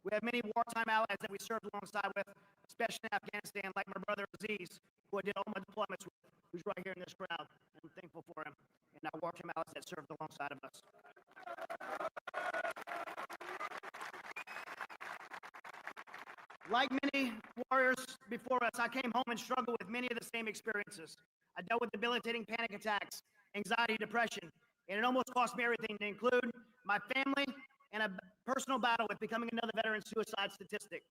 We have many wartime allies that we served alongside with, especially in Afghanistan, like my brother Aziz, who I did all my deployments with, who's right here in this crowd. I'm thankful for him and our wartime allies that served alongside of us. Like many warriors before us, I came home and struggled with many of the same experiences. I dealt with debilitating panic attacks, anxiety, depression, and it almost cost me everything, to include my family and a personal battle with becoming another veteran suicide statistic.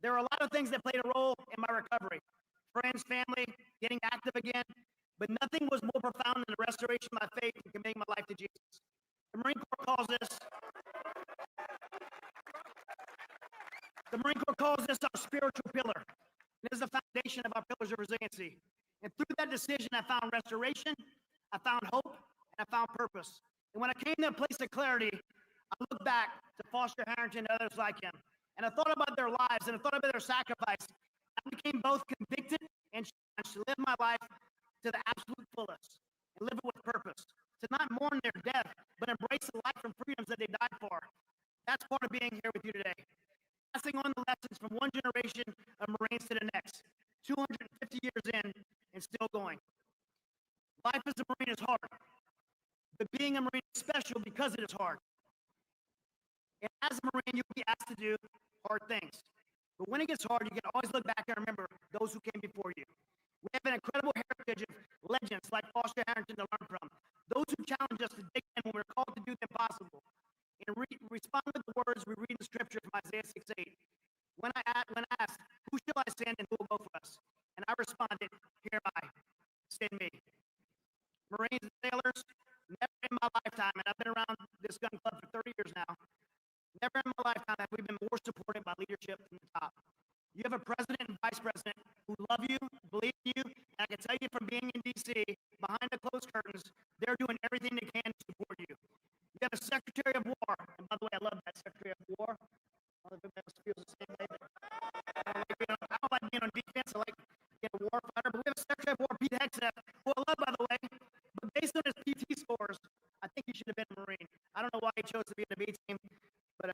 There are a lot of things that played a role in my recovery. Friends, family, getting active again, but nothing was more profound than the restoration of my faith and committing my life to Jesus. The Marine Corps calls this our spiritual pillar. It is the foundation of our pillars of resiliency. And through that decision, I found restoration, I found hope, and I found purpose. And when I came to a place of clarity, I looked back to Foster Harrington and others like him. And I thought about their lives and I thought about their sacrifice. I became both convicted and challenged to live my life to the absolute fullest and live it with purpose. To not mourn their death, but embrace the life and freedoms that they died for. That's part of being here with you today. Passing on the lessons from one generation of Marines to the next, 250 years in and still going. Life as a Marine is hard, but being a Marine is special because it is hard. And as a Marine, you'll be asked to do hard things. But when it gets hard, you can always look back and remember those who came before you. We have an incredible heritage of legends like Foster Harrington to learn from. Those who challenge us to dig in when we're called to do the impossible. And respond with the words we read in the scripture from Isaiah 6:8. When asked, who shall I send and who will go for us? And I responded, here am I, send me. Marines and sailors, never in my lifetime, and I've been around this gun club for 30 years now, never in my lifetime have we been more supported by leadership from the top. You have a president and vice president who love you, believe in you, and I can tell you from being in D.C., behind the closed curtains, they're doing everything they can to support you. You have a Secretary of War, and by the way, I love that Secretary of War. I don't know if everybody else feels the same way, but I don't like being on defense. I like being a war fighter, but we have a Secretary of War, Pete Hegseth, who I love, by the way, but based on his PT scores, I think he should have been a Marine. I don't know why he chose to be in the B team, but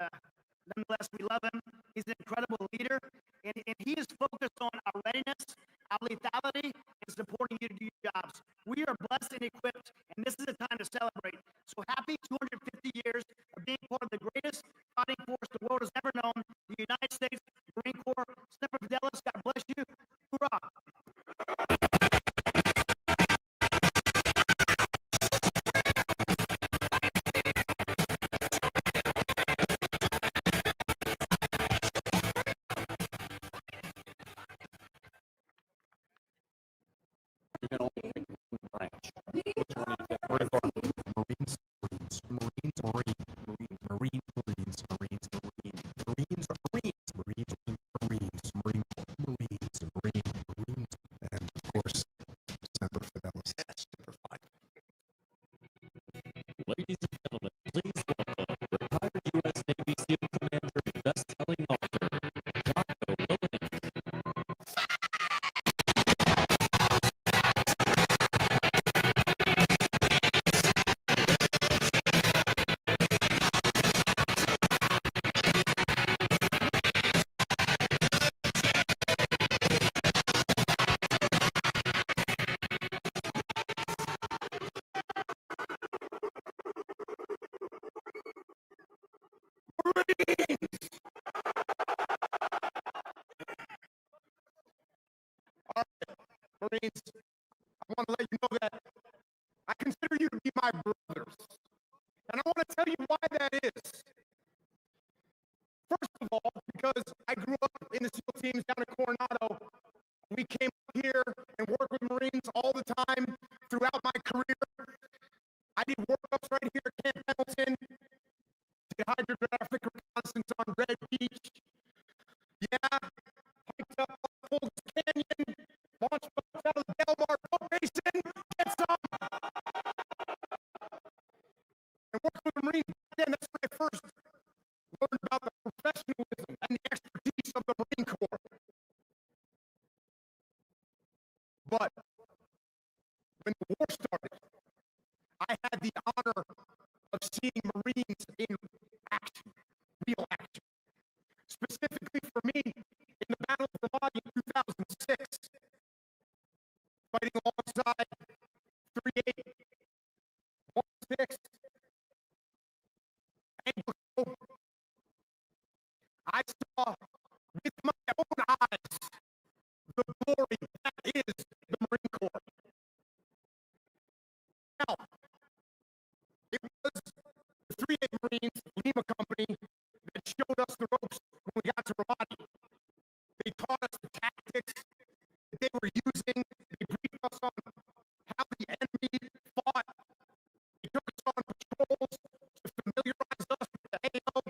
nonetheless, we love him. He's an incredible leader, and he is focused on our readiness, our lethality, and supporting you to do your jobs. We are blessed and equipped, and this is a time to celebrate. So happy 250 years of being part of the greatest fighting force the world has ever known, the United States Marine Corps. Semper Fidelis, God bless you. Hoorah! You can only pick one branch. Which one do you pick? Marines, Marines, Marines, Marines, Marines, Marines, and of course, Semper Fidelis. Semper Fi. Ladies and gentlemen, please welcome retired U.S. Navy SEAL Commander and best-selling author, Jocko Willink. Marines, I want to let you know that I consider you to be my brothers. And I want to tell you why that is. First of all, because I grew up in the SEAL teams down in Coronado. We came up here and worked with Marines all the time throughout my career. I did workups right here at Camp Pendleton, did hydrographic reconnaissance on Red Beach. Yeah, hiked up Fulton Canyon, launched boats out of the Delmar Boat Basin, get some. And worked with the Marines back then. That's when I first learned about the professionalism and the expertise of the Marine Corps. But when the war started, I had the honor of seeing Marines in action, real action. tactics, Anglo, I saw with my own eyes the glory that is the Marine Corps. Now, it was the 3-8 Marines, Lima Company, that showed us the ropes when we got to Ramadi. They taught us the tactics that they were using. They briefed us on how the enemy fought. They took us on patrols to familiarize us with the AO.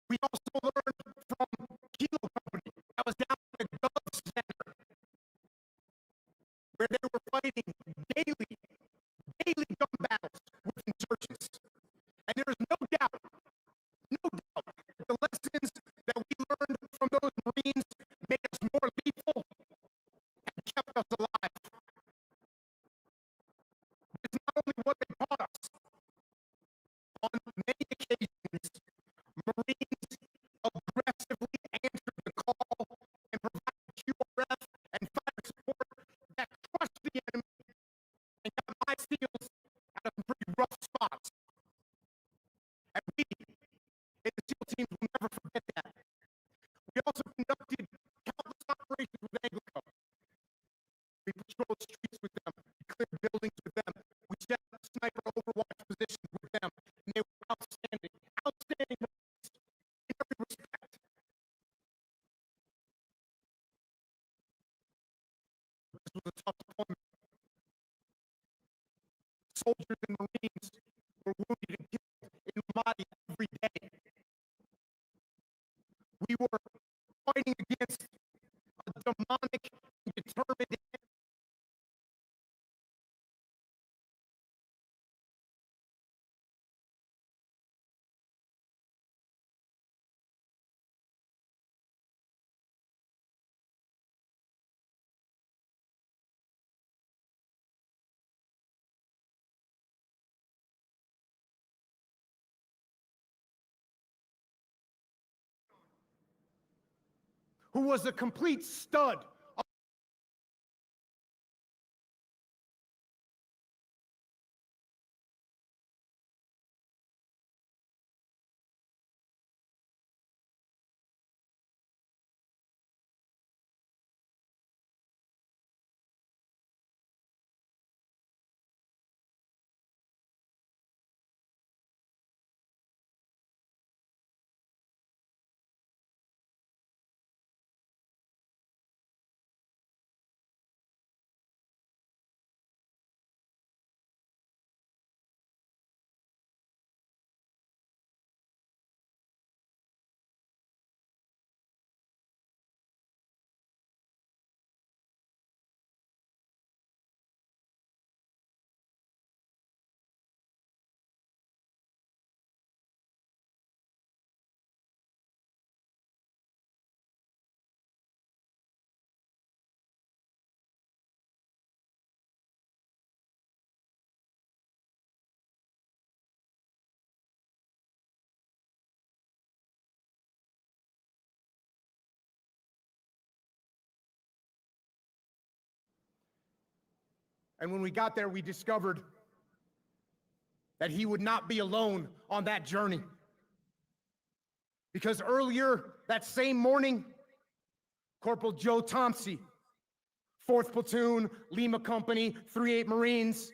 We also learned from Kilo Company that was down in the Gov Center, where they were fighting daily gun battles with insurgents. And there is no doubt, the lessons that we learned from those Marines made us more lethal and kept us alive. It's not only what they taught us. On many occasions, Marines aggressively answered the call and provided QRF and fire support that crushed the enemy and got my SEALs out of some pretty rough spots. And we, in the SEAL teams, will never forget that. We also conducted countless operations with Anglo. We patrolled streets with them. We cleared buildings with them. We set up sniper overwatch positions with them. And they were outstanding Marines in every respect. This was a tough deployment. Soldiers and Marines were wounded and killed in Ramadi every day. We were fighting against a demonic, determined who was a complete stud. And when we got there, we discovered that he would not be alone on that journey. Because earlier that same morning, Corporal Joe Thompson, 4th Platoon, Lima Company, 3-8 Marines,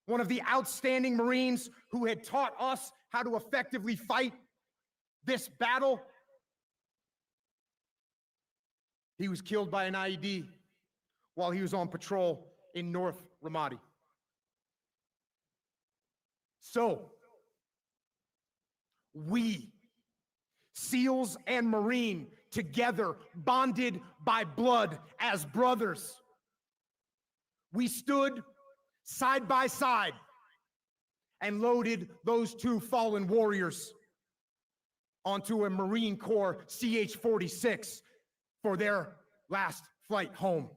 one of the outstanding Marines who had taught us how to effectively fight this battle, he was killed by an IED while he was on patrol in North Ramadi. So, we, SEALs and Marine, together, bonded by blood as brothers, we stood side by side and loaded those two fallen warriors onto a Marine Corps CH-46 for their last flight home.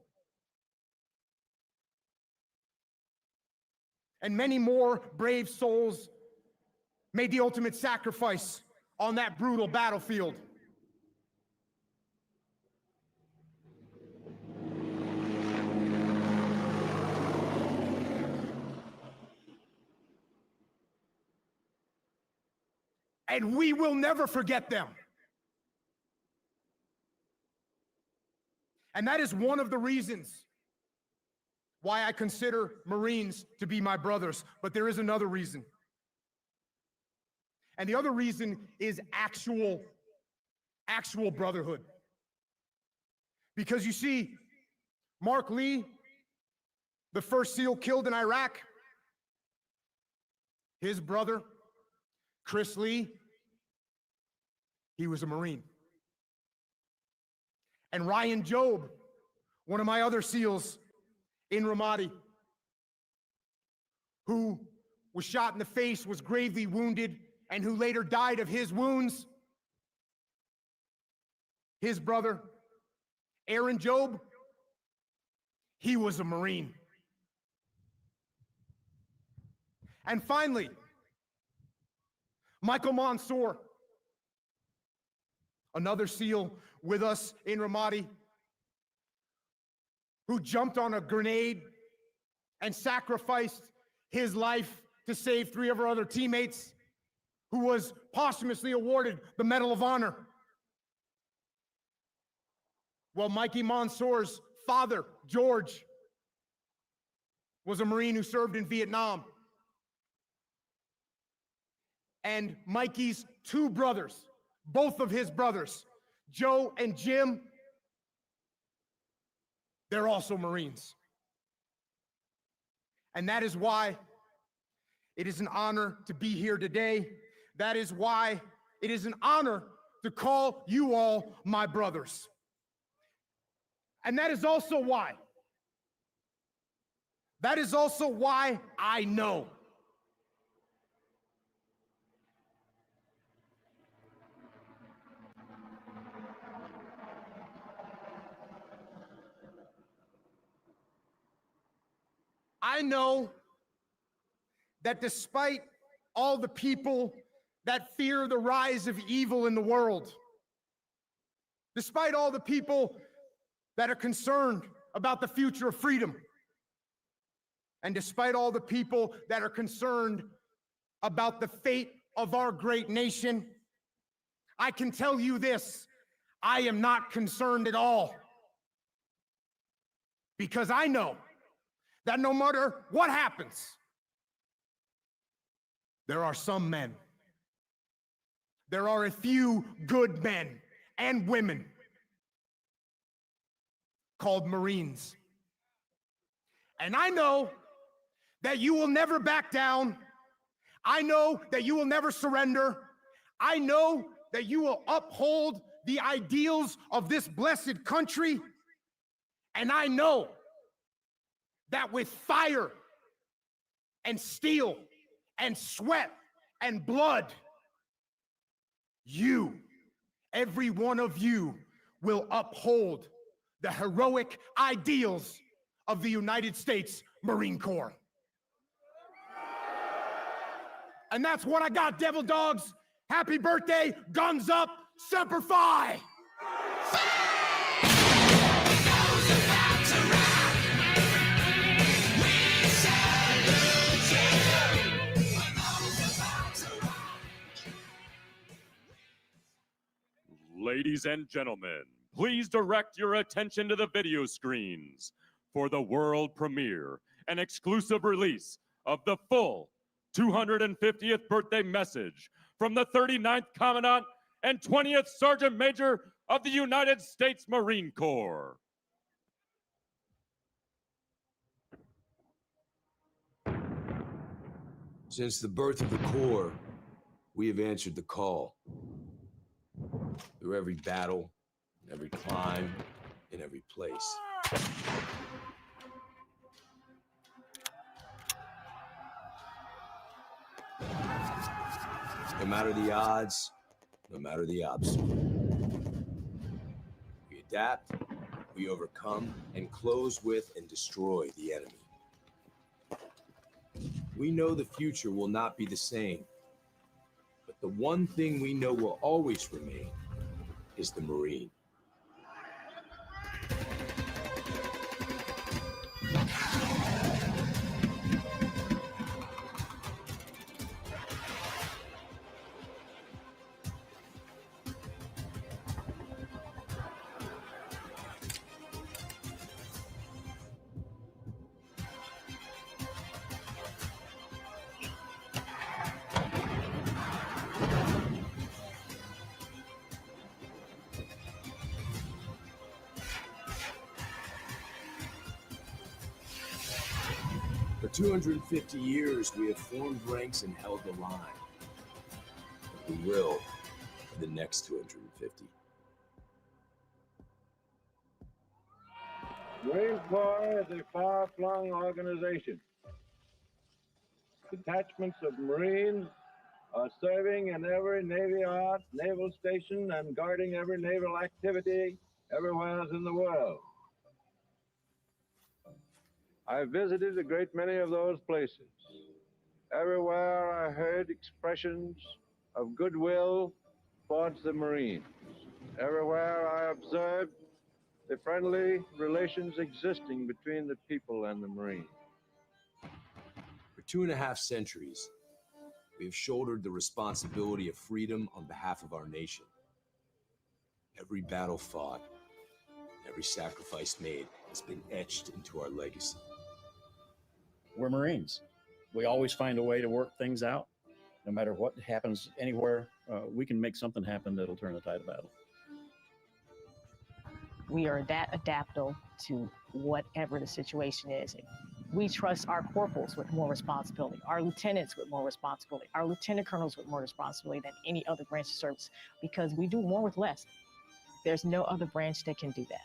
And many more brave souls made the ultimate sacrifice on that brutal battlefield. and we will never forget them. And that is one of the reasons why I consider Marines to be my brothers. But there is another reason. And the other reason is actual brotherhood. Because you see, Mark Lee, the first SEAL killed in Iraq, his brother, Chris Lee, he was a Marine. And Ryan Job, one of my other SEALs in Ramadi, who was shot in the face, was gravely wounded, and who later died of his wounds, his brother, Aaron Job, he was a Marine. And finally, Michael Mansour, another SEAL with us in Ramadi, who jumped on a grenade and sacrificed his life to save 3 of our other teammates, who was posthumously awarded the Medal of Honor. Well, Mikey Mansour's father, George, was a Marine who served in Vietnam. And Mikey's 2 brothers, both of his brothers, Joe and Jim, they're also Marines. And that is why it is an honor to be here today. That is why it is an honor to call you all my brothers. And that is also why I know that despite all the people that fear the rise of evil in the world, despite all the people that are concerned about the future of freedom, and despite all the people that are concerned about the fate of our great nation, I can tell you this: I am not concerned at all. Because I know that no matter what happens, there are some men. There are a few good men and women called Marines. And I know that you will never back down. I know that you will never surrender. I know that you will uphold the ideals of this blessed country. And I know that with fire and steel and sweat and blood, you, every one of you, will uphold the heroic ideals of the United States Marine Corps. And that's what I got, Devil Dogs. Happy birthday, guns up, Semper Fi! Ladies and gentlemen, please direct your attention to the video screens for the world premiere and exclusive release of the full 250th birthday message from the 39th Commandant and 20th Sergeant Major of the United States Marine Corps. Since the birth of the Corps, we have answered the call. Through every battle, every climb, in every place. No matter the odds, no matter the obstacle. We adapt, we overcome, and close with and destroy the enemy. We know the future will not be the same, but the one thing we know will always remain is the Marine. For 250 years, we have formed ranks and held the line. We will for the next 250. Marine Corps is a far-flung organization. Detachments of Marines are serving in every Navy yard, naval station, and guarding every naval activity everywhere in the world. I visited a great many of those places. Everywhere I heard expressions of goodwill towards the Marines. Everywhere I observed the friendly relations existing between the people and the Marines. For 2.5 centuries, we have shouldered the responsibility of freedom on behalf of our nation. Every battle fought, every sacrifice made has been etched into our legacy. We're Marines. We always find a way to work things out. No matter what happens anywhere, we can make something happen that'll turn the tide of battle. We are that adaptable to whatever the situation is. We trust our corporals with more responsibility, our lieutenants with more responsibility, our lieutenant colonels with more responsibility than any other branch of service, because we do more with less. There's no other branch that can do that.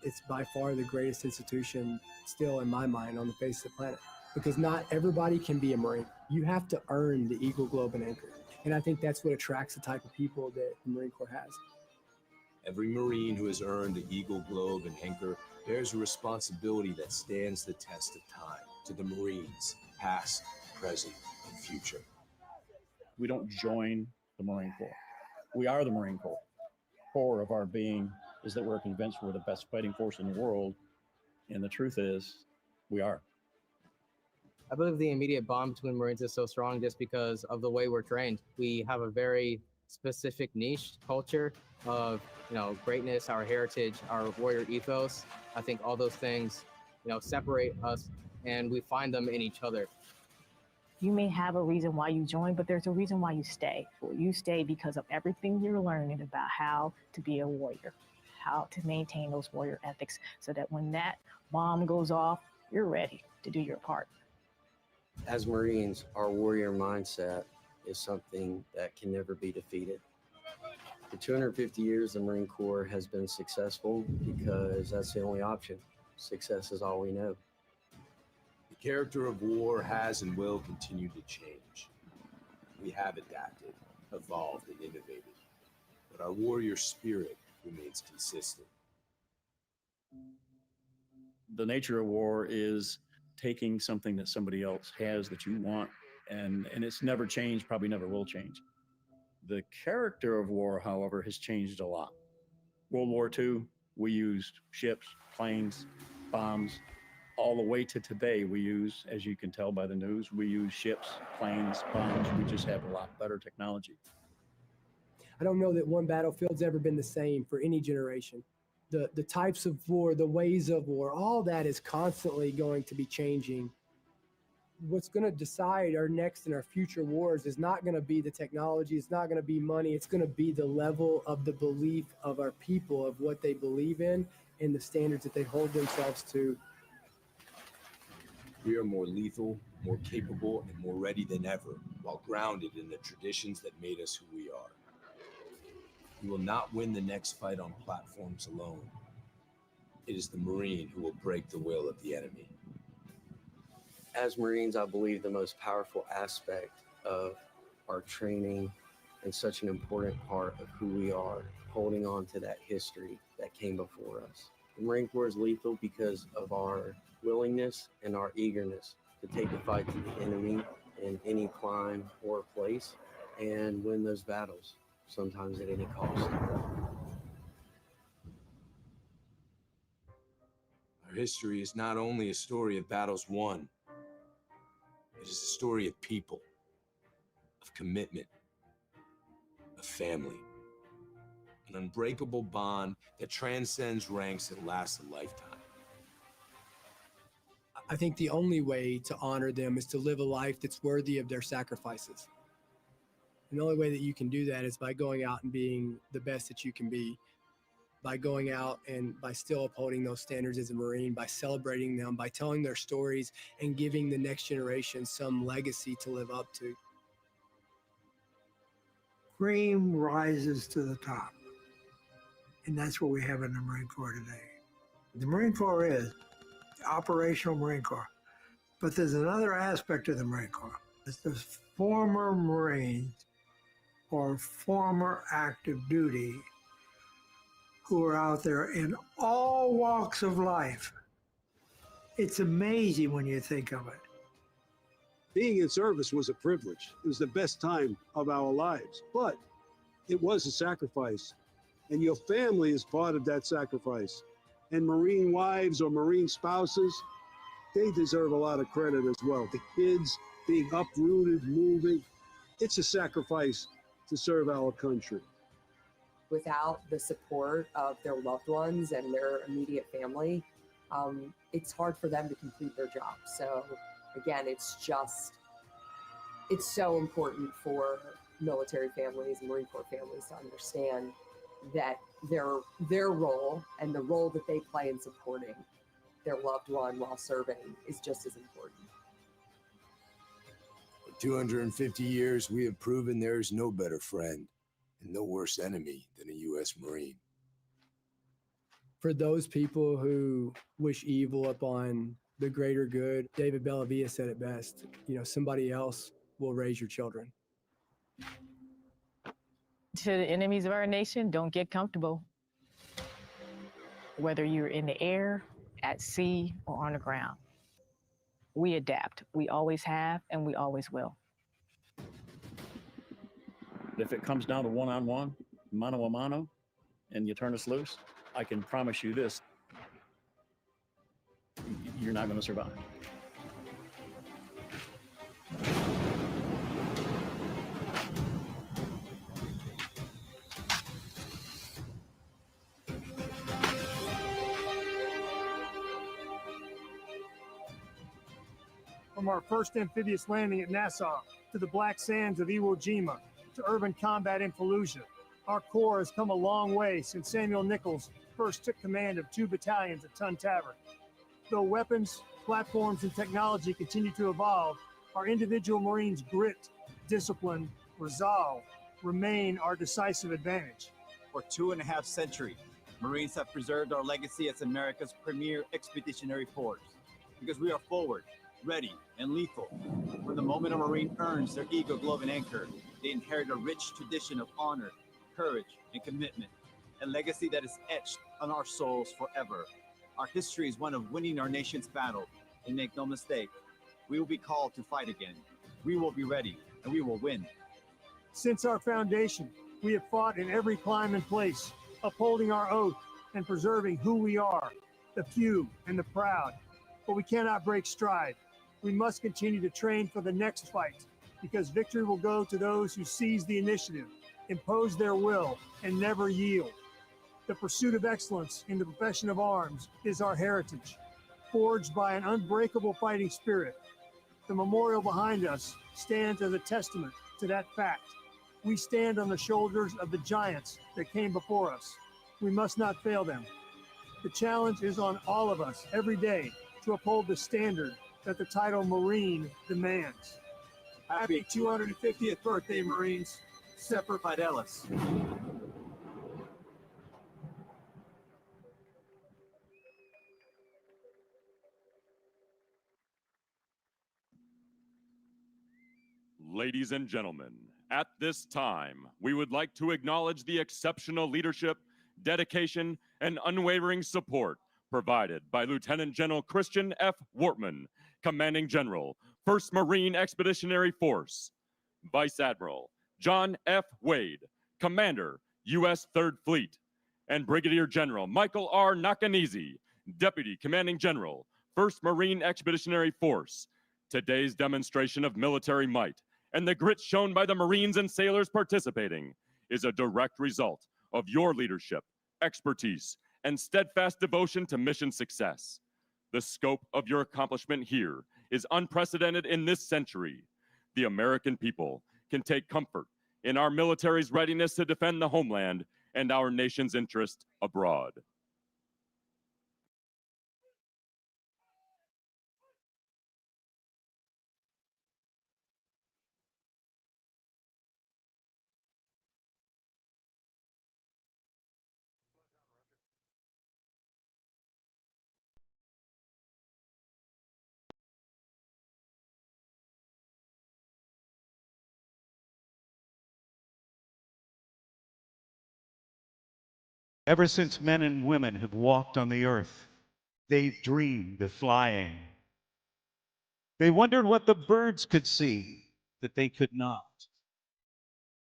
It's by far the greatest institution still in my mind on the face of the planet, because not everybody can be a Marine. You have to earn the Eagle, Globe, and Anchor. And I think that's what attracts the type of people that the Marine Corps has. Every Marine who has earned the Eagle, Globe, and Anchor bears a responsibility that stands the test of time. To the Marines, past, present, and future. We don't join the Marine Corps. We are the Marine Corps. Core of our being is that we're convinced we're the best fighting force in the world. And the truth is, we are. I believe the immediate bond between Marines is so strong just because of the way we're trained. We have a very specific niche culture of, greatness, our heritage, our warrior ethos. I think all those things, separate us, and we find them in each other. You may have a reason why you join, but there's a reason why you stay. You stay because of everything you're learning about how to be a warrior, how to maintain those warrior ethics, so that when that bomb goes off, you're ready to do your part. As Marines, our warrior mindset is something that can never be defeated. For 250 years, the Marine Corps has been successful because that's the only option. Success is all we know. The character of war has and will continue to change. We have adapted, evolved, and innovated, but our warrior spirit remains consistent. The nature of war is taking something that somebody else has that you want, and it's never changed, probably never will change. The character of war, however, has changed a lot. World War II, we used ships, planes, bombs. All the way to today, we use, as you can tell by the news, we use ships, planes, bombs. We just have a lot better technology. I don't know that one battlefield's ever been the same for any generation. The types of war, the ways of war, all that is constantly going to be changing. What's going to decide our next and our future wars is not going to be the technology, it's not going to be money, it's going to be the level of the belief of our people, of what they believe in, and the standards that they hold themselves to. We are more lethal, more capable, and more ready than ever, while grounded in the traditions that made us who we are. We will not win the next fight on platforms alone. It is the Marine who will break the will of the enemy. As Marines, I believe the most powerful aspect of our training and such an important part of who we are, holding on to that history that came before us. The Marine Corps is lethal because of our willingness and our eagerness to take the fight to the enemy in any climb or place and win those battles, sometimes at any cost. Our history is not only a story of battles won, it is a story of people, of commitment, of family, an unbreakable bond that transcends ranks and lasts a lifetime. I think the only way to honor them is to live a life that's worthy of their sacrifices. And the only way that you can do that is by going out and being the best that you can be, by going out and by still upholding those standards as a Marine, by celebrating them, by telling their stories and giving the next generation some legacy to live up to. Cream rises to the top. And that's what we have in the Marine Corps today. The Marine Corps is the operational Marine Corps. But there's another aspect of the Marine Corps. It's the former Marines or former active duty who are out there in all walks of life. It's amazing when you think of it. Being in service was a privilege. It was the best time of our lives, but it was a sacrifice. And your family is part of that sacrifice. And Marine wives or Marine spouses, they deserve a lot of credit as well. The kids being uprooted, moving, it's a sacrifice to serve our country. Without the support of their loved ones and their immediate family, it's hard for them to complete their job. So again, it's so important for military families and Marine Corps families to understand that their role and the role that they play in supporting their loved one while serving is just as important. For 250 years, we have proven there is no better friend and no worse enemy than a U.S. Marine. For those people who wish evil upon the greater good, David Bellavia said it best, somebody else will raise your children. To the enemies of our nation, don't get comfortable. Whether you're in the air, at sea, or on the ground, we adapt. We always have, and we always will. If it comes down to one-on-one, mano a mano, and you turn us loose, I can promise you this, you're not going to survive. From our first amphibious landing at Nassau to the black sands of Iwo Jima to urban combat in Fallujah, our Corps has come a long way since Samuel Nichols first took command of 2 battalions at Tun Tavern. Though weapons, platforms, and technology continue to evolve, our individual Marines' grit, discipline, resolve remain our decisive advantage. For 2.5 centuries, Marines have preserved our legacy as America's premier expeditionary force because we are forward, ready, and lethal. When the moment a Marine earns their Eagle Globe and Anchor, they inherit a rich tradition of honor, courage, and commitment, a legacy that is etched on our souls forever. Our history is one of winning our nation's battle, and make no mistake, we will be called to fight again. We will be ready, and we will win. Since our foundation, we have fought in every climb and place, upholding our oath and preserving who we are, the few and the proud. But we cannot break stride. We must continue to train for the next fight, because victory will go to those who seize the initiative, impose their will, and never yield. The pursuit of excellence in the profession of arms is our heritage, forged by an unbreakable fighting spirit. The memorial behind us stands as a testament to that fact. We stand on the shoulders of the giants that came before us. We must not fail them. The challenge is on all of us every day to uphold the standard that the title Marine demands. Happy 250th birthday, Marines. Semper Fidelis. Ladies and gentlemen, at this time, we would like to acknowledge the exceptional leadership, dedication, and unwavering support provided by Lieutenant General Christian F. Wortman, Commanding General, 1st Marine Expeditionary Force, Vice Admiral John F. Wade, Commander, U.S. 3rd Fleet, and Brigadier General Michael R. Nakanizi, Deputy Commanding General, 1st Marine Expeditionary Force. Today's demonstration of military might and the grit shown by the Marines and sailors participating is a direct result of your leadership, expertise, and steadfast devotion to mission success. The scope of your accomplishment here is unprecedented in this century. The American people can take comfort in our military's readiness to defend the homeland and our nation's interest abroad. Ever since men and women have walked on the earth, they've dreamed of flying. They wondered what the birds could see that they could not.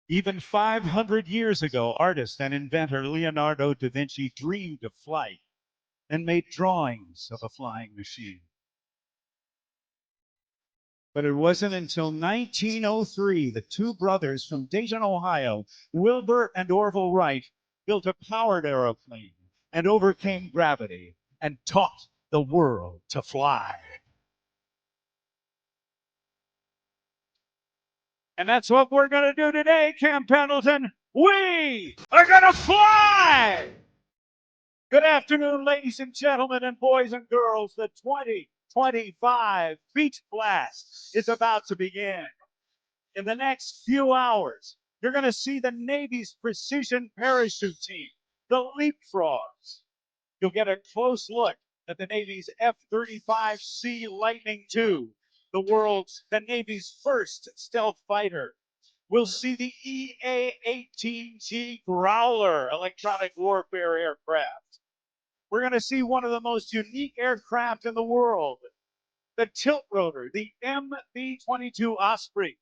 Even 500 years ago, artist and inventor Leonardo da Vinci dreamed of flight and made drawings of a flying machine. But it wasn't until 1903 that two brothers from Dayton, Ohio, Wilbur and Orville Wright, built a powered aeroplane and overcame gravity and taught the world to fly. And that's what we're going to do today, Camp Pendleton. We are going to fly! Good afternoon, ladies and gentlemen and boys and girls. The 2025 Beach Blast is about to begin. In the next few hours, you're going to see the Navy's precision parachute team, the Leapfrogs. You'll get a close look at the Navy's F-35C Lightning II, the Navy's first stealth fighter. We'll see the EA-18G Growler electronic warfare aircraft. We're going to see one of the most unique aircraft in the world, the tilt rotor, the MB-22 Osprey.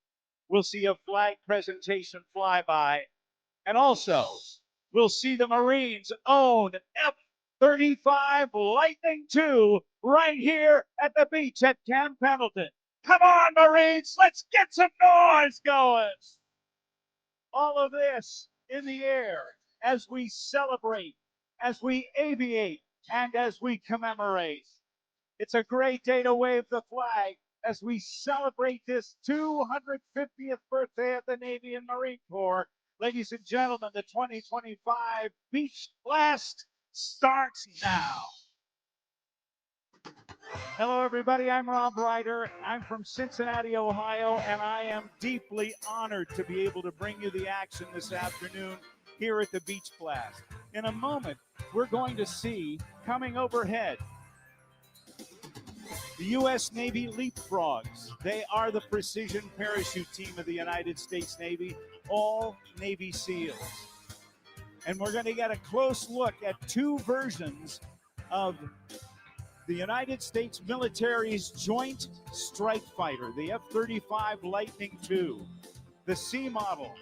We'll see a flag presentation flyby. And also, we'll see the Marines' own F-35 Lightning II right here at the beach at Camp Pendleton. Come on, Marines, let's get some noise going. All of this in the air as we celebrate, as we aviate, and as we commemorate. It's a great day to wave the flag as we celebrate this 250th birthday of the Navy and Marine Corps. Ladies and gentlemen, the 2025 Beach Blast starts now. Hello, everybody. I'm Rob Ryder. I'm from Cincinnati, Ohio, and I am deeply honored to be able to bring you the action this afternoon here at the Beach Blast. In a moment, we're going to see coming overhead the U.S. Navy Leapfrogs. They are the precision parachute team of the United States Navy, all Navy SEALs. And we're going to get a close look at two versions of the United States military's Joint Strike Fighter, the F-35 Lightning II, the C model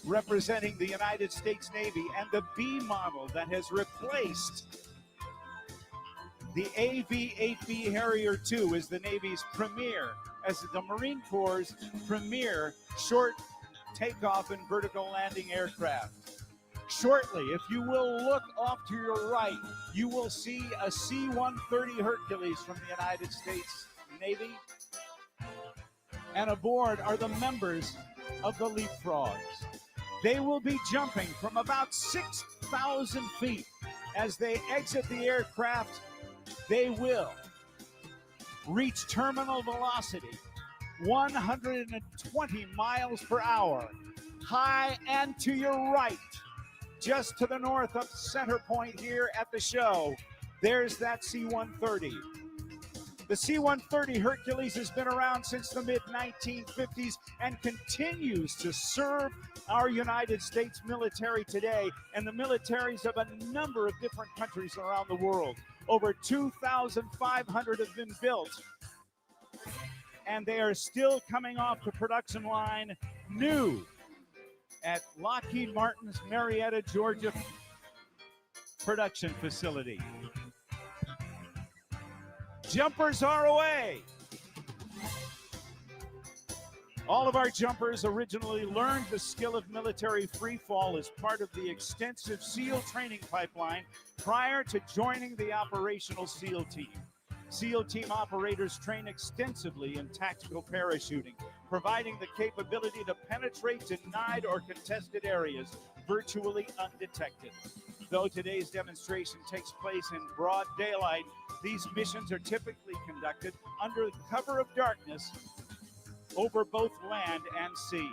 representing the United States Navy, and the B model that has replaced the AV-8B Harrier II is the Navy's premier, as the Marine Corps' premier short takeoff and vertical landing aircraft. Shortly, if you will look off to your right, you will see a C-130 Hercules from the United States Navy. And aboard are the members of the Leapfrogs. They will be jumping from about 6,000 feet. As they exit the aircraft, they will reach terminal velocity, 120 miles per hour, high and to your right. Just to the north of center point here at the show, there's that C-130. The C-130 Hercules has been around since the mid-1950s and continues to serve our United States military today and the militaries of a number of different countries around the world. Over 2,500 have been built, and they are still coming off the production line new at Lockheed Martin's Marietta, Georgia production facility. Jumpers are away. All of our jumpers originally learned the skill of military free fall as part of the extensive SEAL training pipeline prior to joining the operational SEAL team. SEAL team operators train extensively in tactical parachuting, providing the capability to penetrate denied or contested areas virtually undetected. Though today's demonstration takes place in broad daylight, these missions are typically conducted under the cover of darkness over both land and sea.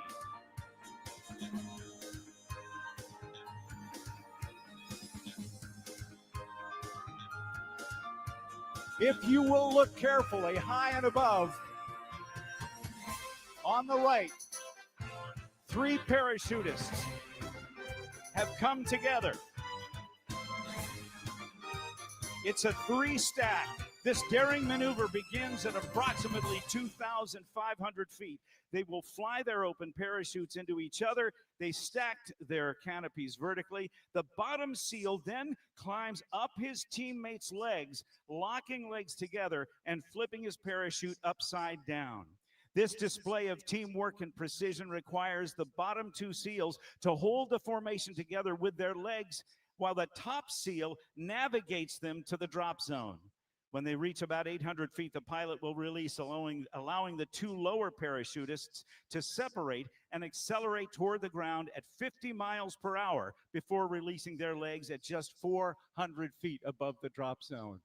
If you will look carefully, high and above, on the right, 3 parachutists have come together. It's a 3-stack. This daring maneuver begins at approximately 2,500 feet. They will fly their open parachutes into each other. They stacked their canopies vertically. The bottom SEAL then climbs up his teammate's legs, locking legs together and flipping his parachute upside down. This display of teamwork and precision requires the bottom 2 SEALs to hold the formation together with their legs while the top SEAL navigates them to the drop zone. When they reach about 800 feet, the pilot will release, allowing the 2 lower parachutists to separate and accelerate toward the ground at 50 miles per hour before releasing their legs at just 400 feet above the drop zone.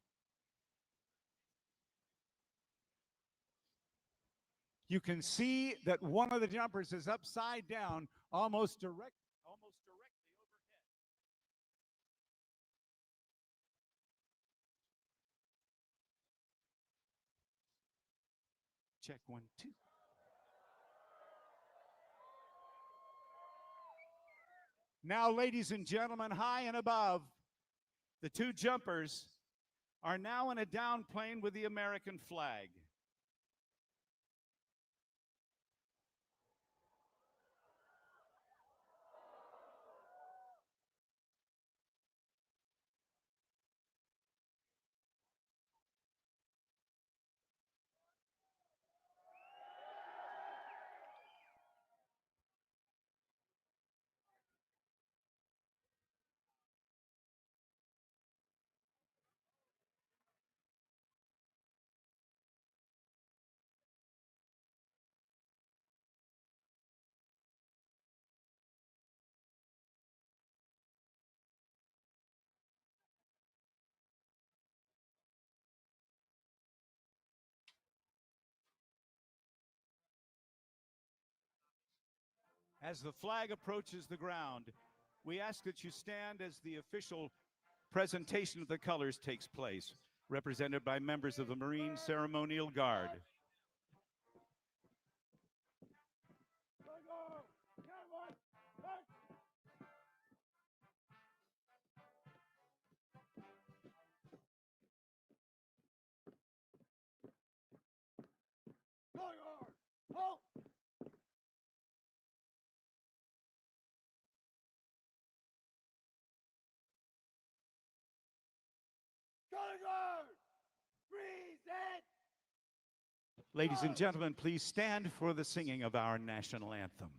You can see that one of the jumpers is upside down, almost directly overhead. Check 1, 2. Now, ladies and gentlemen, high and above, the 2 jumpers are now in a down plane with the American flag. As the flag approaches the ground, we ask that you stand as the official presentation of the colors takes place, represented by members of the Marine Ceremonial Guard. Ladies and gentlemen, please stand for the singing of our national anthem.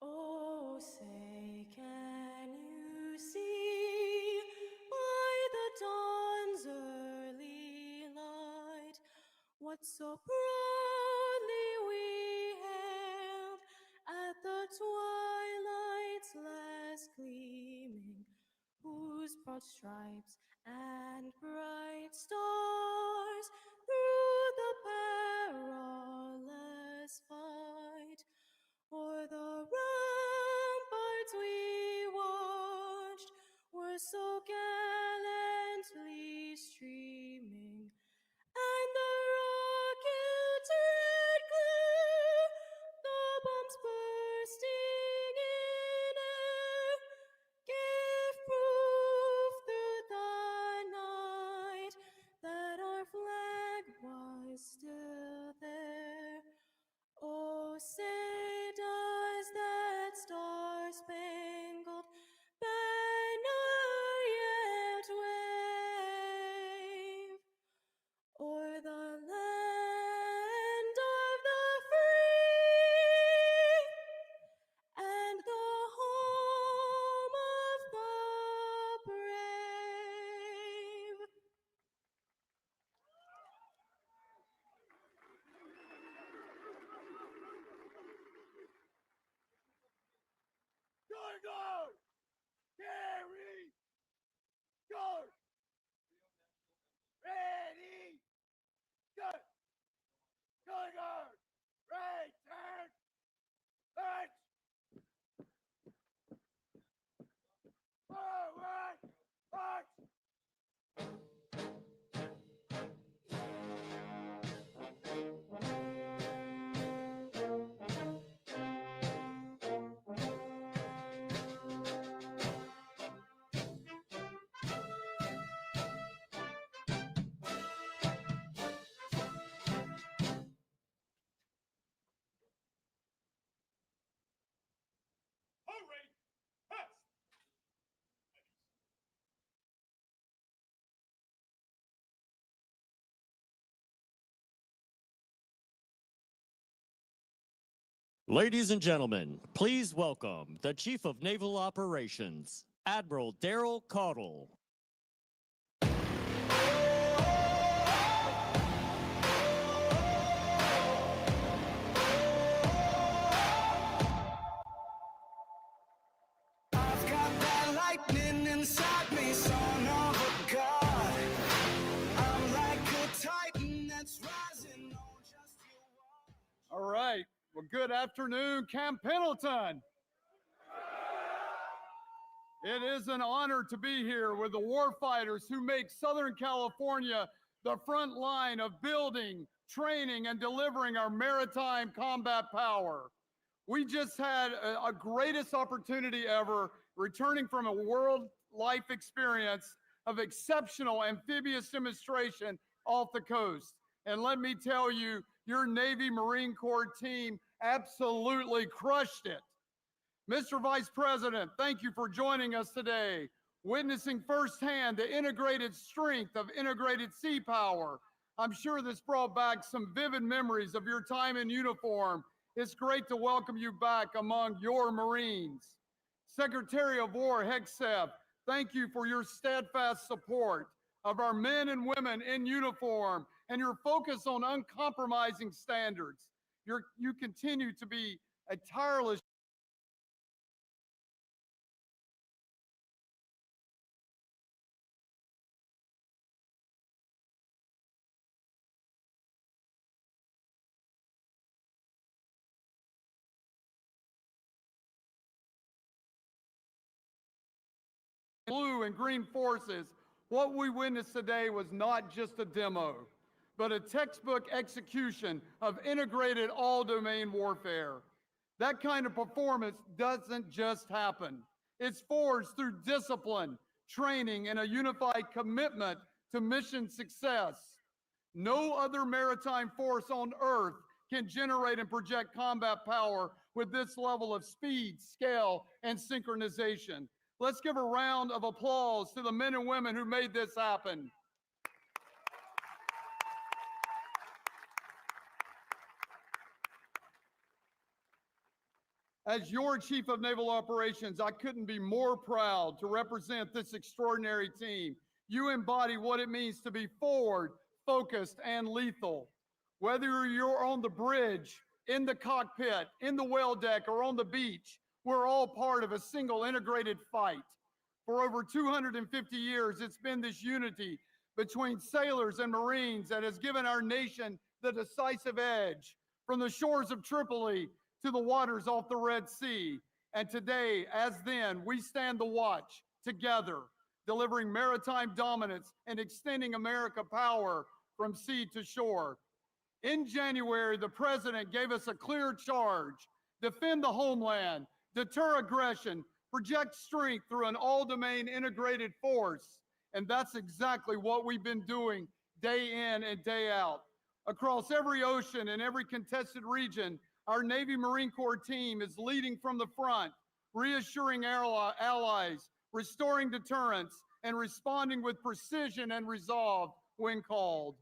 Oh, say, can you see by the dawn's early light what so proudly we hailed at the twilight's last gleaming, whose broad stripes and bright stars through the perilous fight o'er the ramparts we watched were so gallantly streaming, and the rocket's red glare, the bombs bursting in air, gave proof through the night that our flag was still there. Oh, say does that star-spangled banner Ladies and gentlemen, please welcome the Chief of Naval Operations, Admiral Daryl Caudle. I've got that lightning inside me, son of a god. I'm like a titan that's rising on just your watch. All right. Well, good afternoon, Camp Pendleton. It is an honor to be here with the warfighters who make Southern California the front line of building, training, and delivering our maritime combat power. We just had a greatest opportunity ever, returning from a world life experience of exceptional amphibious demonstration off the coast. And let me tell you, your Navy Marine Corps team absolutely crushed it. Mr. Vice President, thank you for joining us today, witnessing firsthand the integrated strength of integrated sea power. I'm sure this brought back some vivid memories of your time in uniform. It's great to welcome you back among your Marines. Secretary of War Hegseth, thank you for your steadfast support of our men and women in uniform and your focus on uncompromising standards. You continue to be a tireless blue and green forces. What we witnessed today was not just a demo, but a textbook execution of integrated all-domain warfare. That kind of performance doesn't just happen. It's forged through discipline, training, and a unified commitment to mission success. No other maritime force on Earth can generate and project combat power with this level of speed, scale, and synchronization. Let's give a round of applause to the men and women who made this happen. As your Chief of Naval Operations, I couldn't be more proud to represent this extraordinary team. You embody what it means to be forward, focused, and lethal. Whether you're on the bridge, in the cockpit, in the whale deck, or on the beach, we're all part of a single integrated fight. For over 250 years, it's been this unity between sailors and Marines that has given our nation the decisive edge, from the shores of Tripoli to the waters off the Red Sea. And today, as then, we stand the watch together, delivering maritime dominance and extending American power from sea to shore. In January, the President gave us a clear charge: defend the homeland, deter aggression, project strength through an all-domain integrated force. And that's exactly what we've been doing day in and day out. Across every ocean and every contested region, our Navy Marine Corps team is leading from the front, reassuring allies, restoring deterrence, and responding with precision and resolve when called.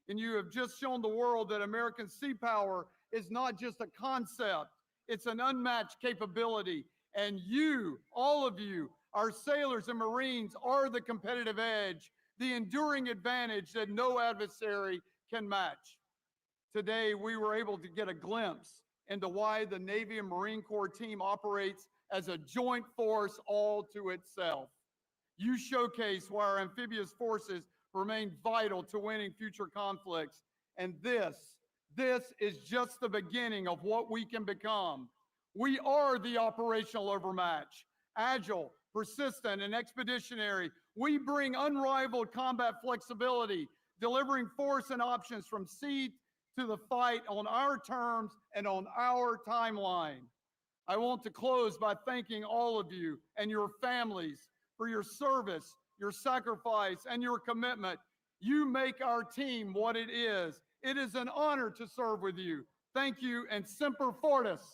And you have just shown the world that American sea power is not just a concept, it's an unmatched capability. And you, all of you, our sailors and Marines, are the competitive edge, the enduring advantage that no adversary can match. Today, we were able to get a glimpse into why the Navy and Marine Corps team operates as a joint force all to itself. You showcase why our amphibious forces remain vital to winning future conflicts. And this is just the beginning of what we can become. We are the operational overmatch, agile, persistent, and expeditionary. We bring unrivaled combat flexibility, delivering force and options from sea to the fight on our terms and on our timeline. I want to close by thanking all of you and your families for your service, your sacrifice, and your commitment. You make our team what it is. It is an honor to serve with you. Thank you, and Semper Fortis.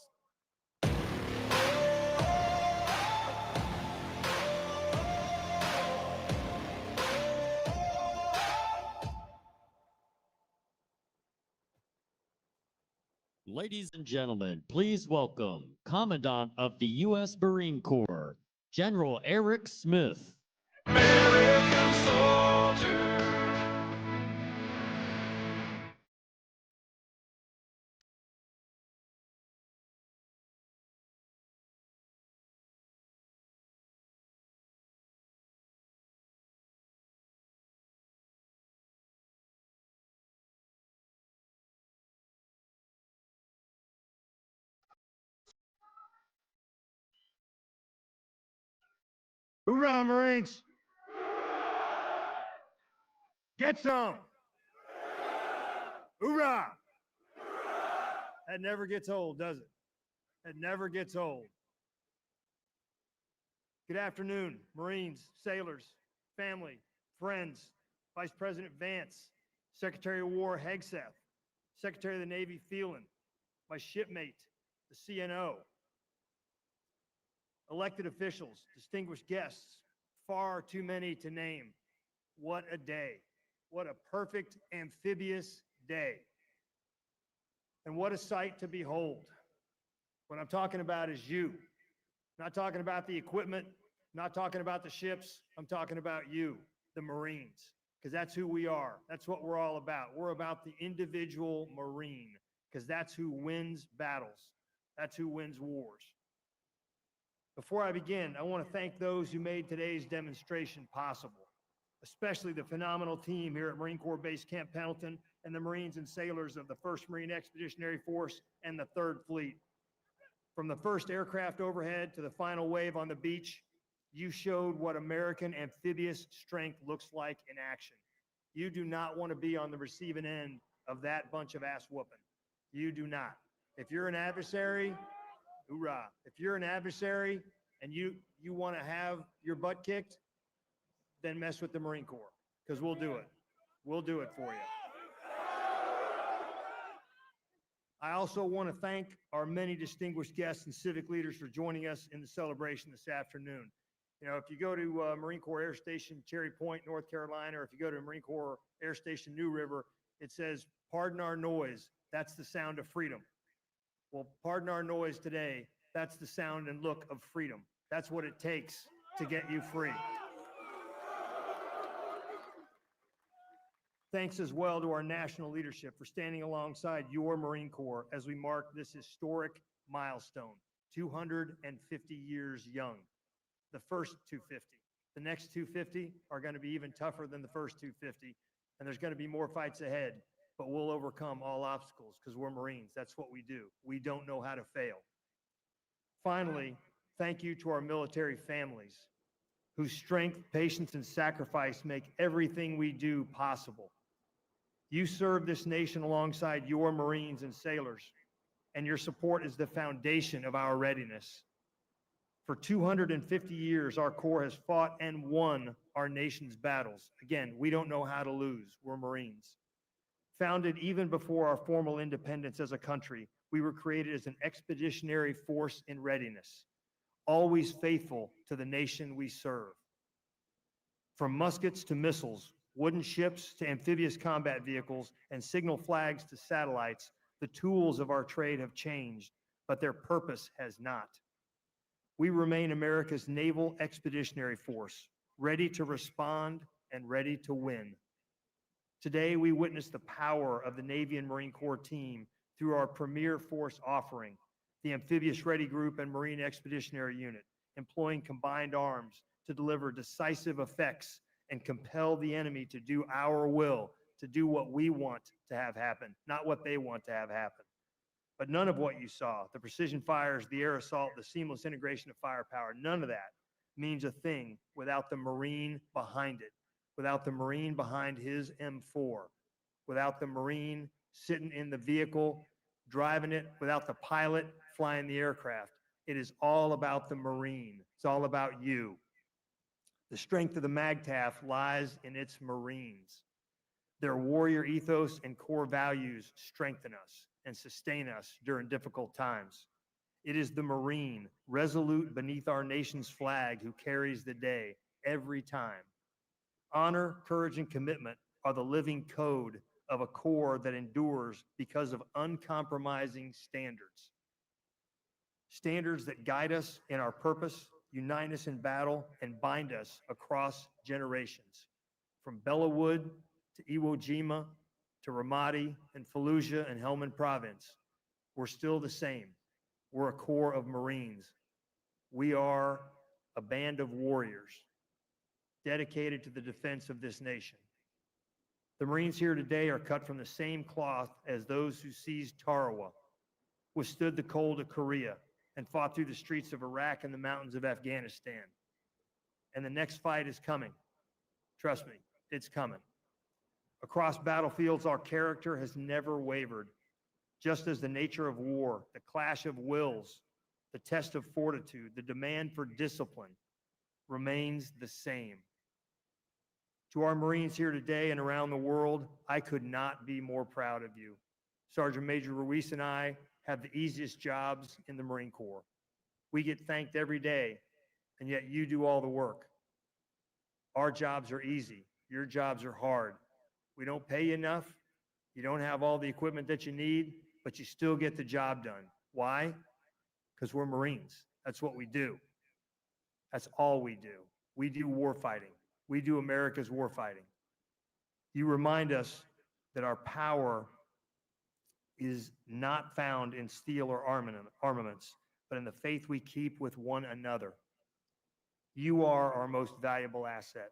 Ladies and gentlemen, please welcome Commandant of the U.S. Marine Corps, General Eric Smith. American soldier. Hoorah, Marines! Get some! Hoorah! That never gets old, does it? That never gets old. Good afternoon, Marines, sailors, family, friends, Vice President Vance, Secretary of War Hegseth, Secretary of the Navy Phelan, my shipmate, the CNO, elected officials, distinguished guests, far too many to name. What a day. What a perfect amphibious day. And what a sight to behold. What I'm talking about is you. I'm not talking about the equipment, I'm not talking about the ships, I'm talking about you, the Marines, because that's who we are. That's what we're all about. We're about the individual Marine, because that's who wins battles. That's who wins wars. Before I begin, I want to thank those who made today's demonstration possible, especially the phenomenal team here at Marine Corps Base Camp Pendleton and the Marines and sailors of the 1st Marine Expeditionary Force and the 3rd Fleet. From the first aircraft overhead to the final wave on the beach, you showed what American amphibious strength looks like in action. You do not want to be on the receiving end of that bunch of ass whooping. You do not. If you're an adversary, hoorah. If you're an adversary and you want to have your butt kicked, then mess with the Marine Corps, because we'll do it. We'll do it for you. I also want to thank our many distinguished guests and civic leaders for joining us in the celebration this afternoon. You know, if you go to Marine Corps Air Station Cherry Point, North Carolina, or if you go to Marine Corps Air Station New River, it says, "Pardon our noise, that's the sound of freedom." Well, pardon our noise today, that's the sound and look of freedom. That's what it takes to get you free. Thanks as well to our national leadership for standing alongside your Marine Corps as we mark this historic milestone, 250 years young. The first 250. The next 250 are going to be even tougher than the first 250, and there's going to be more fights ahead, but we'll overcome all obstacles because we're Marines. That's what we do. We don't know how to fail. Finally, thank you to our military families whose strength, patience, and sacrifice make everything we do possible. You serve this nation alongside your Marines and sailors, and your support is the foundation of our readiness. For 250 years, our Corps has fought and won our nation's battles. Again, we don't know how to lose. We're Marines. Founded even before our formal independence as a country, we were created as an expeditionary force in readiness, always faithful to the nation we serve. From muskets to missiles, wooden ships to amphibious combat vehicles, and signal flags to satellites, the tools of our trade have changed, but their purpose has not. We remain America's naval expeditionary force, ready to respond and ready to win. Today, we witness the power of the Navy and Marine Corps team through our premier force offering, the Amphibious Ready Group and Marine Expeditionary Unit, employing combined arms to deliver decisive effects and compel the enemy to do our will, to do what we want to have happen, not what they want to have happen. But none of what you saw, the precision fires, the air assault, the seamless integration of firepower, none of that means a thing without the Marine behind it, without the Marine behind his M4, without the Marine sitting in the vehicle, driving it, without the pilot flying the aircraft. It is all about the Marine. It's all about you. The strength of the MAGTF lies in its Marines. Their warrior ethos and core values strengthen us and sustain us during difficult times. It is the Marine, resolute beneath our nation's flag, who carries the day every time. Honor, courage, and commitment are the living code of a Corps that endures because of uncompromising standards. Standards that guide us in our purpose, unite us in battle, and bind us across generations. From Bellawood to Iwo Jima to Ramadi and Fallujah and Helmand Province, we're still the same. We're a Corps of Marines. We are a band of warriors dedicated to the defense of this nation. The Marines here today are cut from the same cloth as those who seized Tarawa, withstood the cold of Korea, and fought through the streets of Iraq and the mountains of Afghanistan. And the next fight is coming. Trust me, it's coming. Across battlefields, our character has never wavered. Just as the nature of war, the clash of wills, the test of fortitude, the demand for discipline remains the same. To our Marines here today and around the world, I could not be more proud of you. Sergeant Major Ruiz and I have the easiest jobs in the Marine Corps. We get thanked every day, and yet you do all the work. Our jobs are easy. Your jobs are hard. We don't pay you enough. You don't have all the equipment that you need, but you still get the job done. Why? Because we're Marines. That's what we do. That's all we do. We do war fighting. We do America's war fighting. You remind us that our power is not found in steel or armaments, but in the faith we keep with one another. You are our most valuable asset.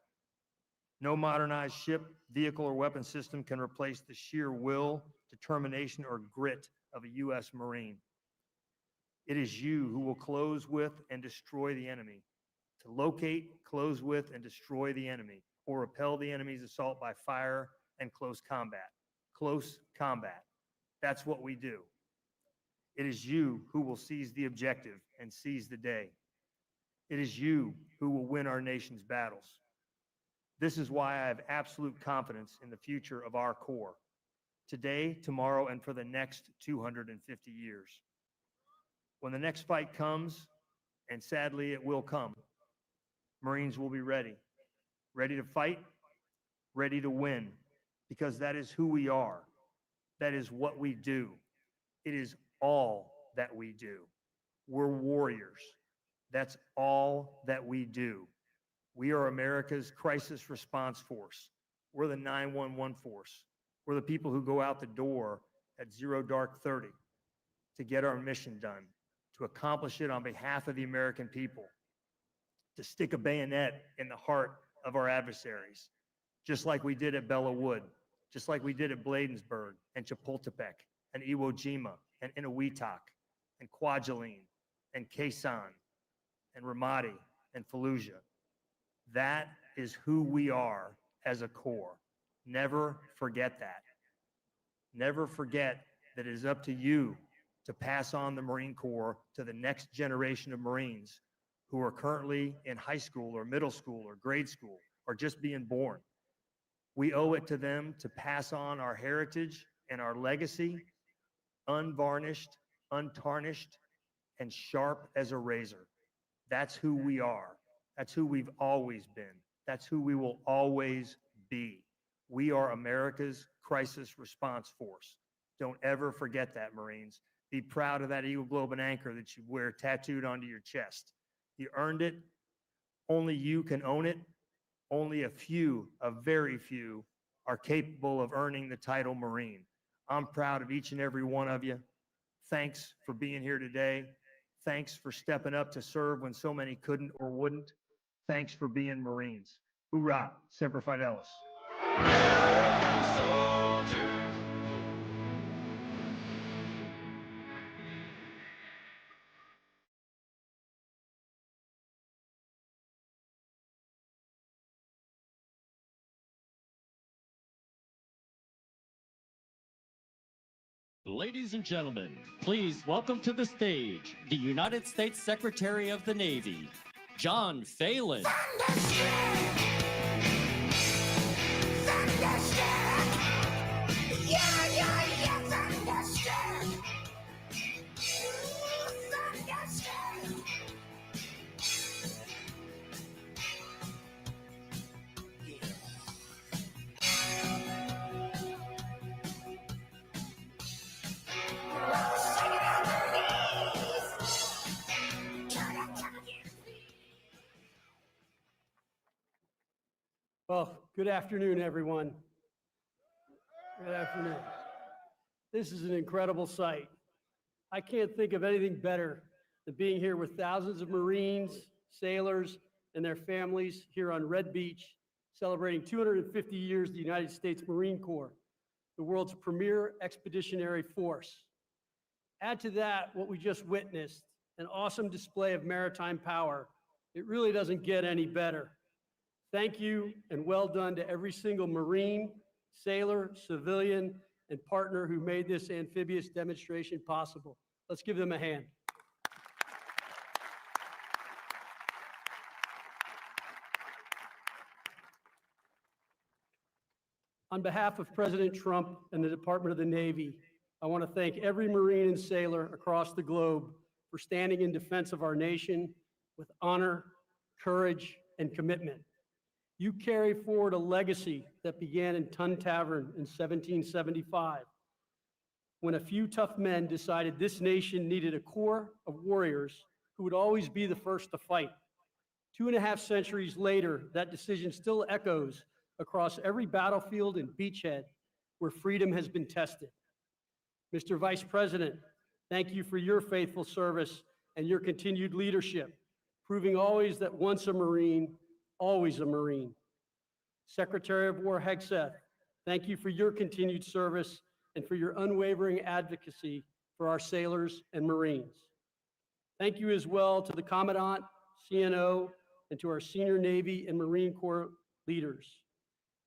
No modernized ship, vehicle, or weapon system can replace the sheer will, determination, or grit of a U.S. Marine. It is you who will close with and destroy the enemy. To locate, close with, and destroy the enemy, or repel the enemy's assault by fire and close combat. Close combat. That's what we do. It is you who will seize the objective and seize the day. It is you who will win our nation's battles. This is why I have absolute confidence in the future of our Corps, today, tomorrow, and for the next 250 years. When the next fight comes, and sadly it will come, Marines will be ready. Ready to fight, ready to win, because that is who we are. That is what we do. It is all that we do. We're warriors. That's all that we do. We are America's crisis response force. We're the 911 force. We're the people who go out the door at 0 dark 30 to get our mission done, to accomplish it on behalf of the American people, to stick a bayonet in the heart of our adversaries, just like we did at Bellawood, just like we did at Bladensburg and Chapultepec and Iwo Jima and Eniwetok and Kwajalein and Quezon and Ramadi and Fallujah. That is who we are as a Corps. Never forget that. Never forget that it is up to you to pass on the Marine Corps to the next generation of Marines who are currently in high school or middle school or grade school or just being born. We owe it to them to pass on our heritage and our legacy, unvarnished, untarnished, and sharp as a razor. That's who we are. That's who we've always been. That's who we will always be. We are America's crisis response force. Don't ever forget that, Marines. Be proud of that Eagle Globe and Anchor that you wear tattooed onto your chest. You earned it. Only you can own it. Only a few, a very few, are capable of earning the title Marine. I'm proud of each and every one of you. Thanks for being here today. Thanks for stepping up to serve when so many couldn't or wouldn't. Thanks for being Marines. Hoorah, Semper Fidelis. Ladies and gentlemen, please welcome to the stage the United States Secretary of the Navy, John Phelan. Good afternoon, everyone. Good afternoon. This is an incredible sight. I can't think of anything better than being here with thousands of Marines, sailors, and their families here on Red Beach, celebrating 250 years of the United States Marine Corps, the world's premier expeditionary force. Add to that what we just witnessed, an awesome display of maritime power. It really doesn't get any better. Thank you and well done to every single Marine, sailor, civilian, and partner who made this amphibious demonstration possible. Let's give them a hand. On behalf of President Trump and the Department of the Navy, I want to thank every Marine and sailor across the globe for standing in defense of our nation with honor, courage, and commitment. You carry forward a legacy that began in Tun Tavern in 1775, when a few tough men decided this nation needed a corps of warriors who would always be the first to fight. 2.5 centuries later, that decision still echoes across every battlefield and beachhead where freedom has been tested. Mr. Vice President, thank you for your faithful service and your continued leadership, proving always that once a Marine, always a Marine. Secretary of War Hegseth, thank you for your continued service and for your unwavering advocacy for our sailors and Marines. Thank you as well to the Commandant, CNO, and to our senior Navy and Marine Corps leaders.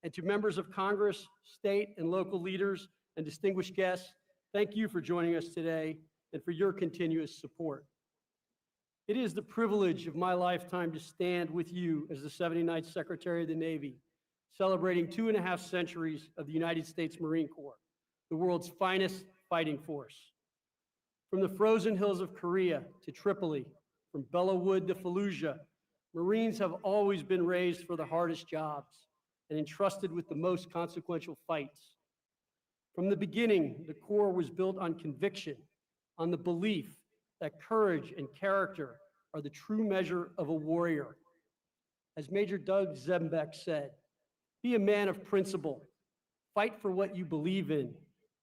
And to members of Congress, state and local leaders, and distinguished guests, thank you for joining us today and for your continuous support. It is the privilege of my lifetime to stand with you as the 79th Secretary of the Navy, celebrating 2.5 centuries of the United States Marine Corps, the world's finest fighting force. From the frozen hills of Korea to Tripoli, from Bella Wood to Fallujah, Marines have always been raised for the hardest jobs and entrusted with the most consequential fights. From the beginning, the Corps was built on conviction, on the belief that courage and character are the true measure of a warrior. As Major Doug Zembeck said, be a man of principle, fight for what you believe in,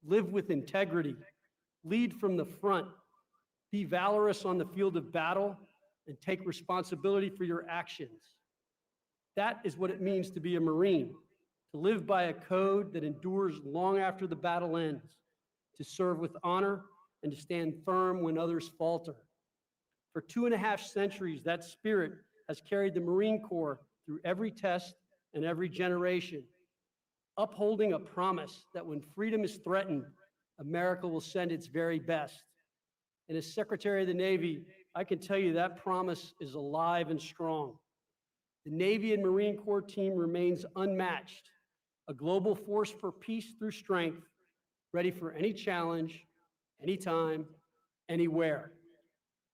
live with integrity, lead from the front, be valorous on the field of battle, and take responsibility for your actions. That is what it means to be a Marine, to live by a code that endures long after the battle ends, to serve with honor, and to stand firm when others falter. For 2.5 centuries, that spirit has carried the Marine Corps through every test and every generation, upholding a promise that when freedom is threatened, America will send its very best. And as Secretary of the Navy, I can tell you that promise is alive and strong. The Navy and Marine Corps team remains unmatched, a global force for peace through strength, ready for any challenge, anytime, anywhere.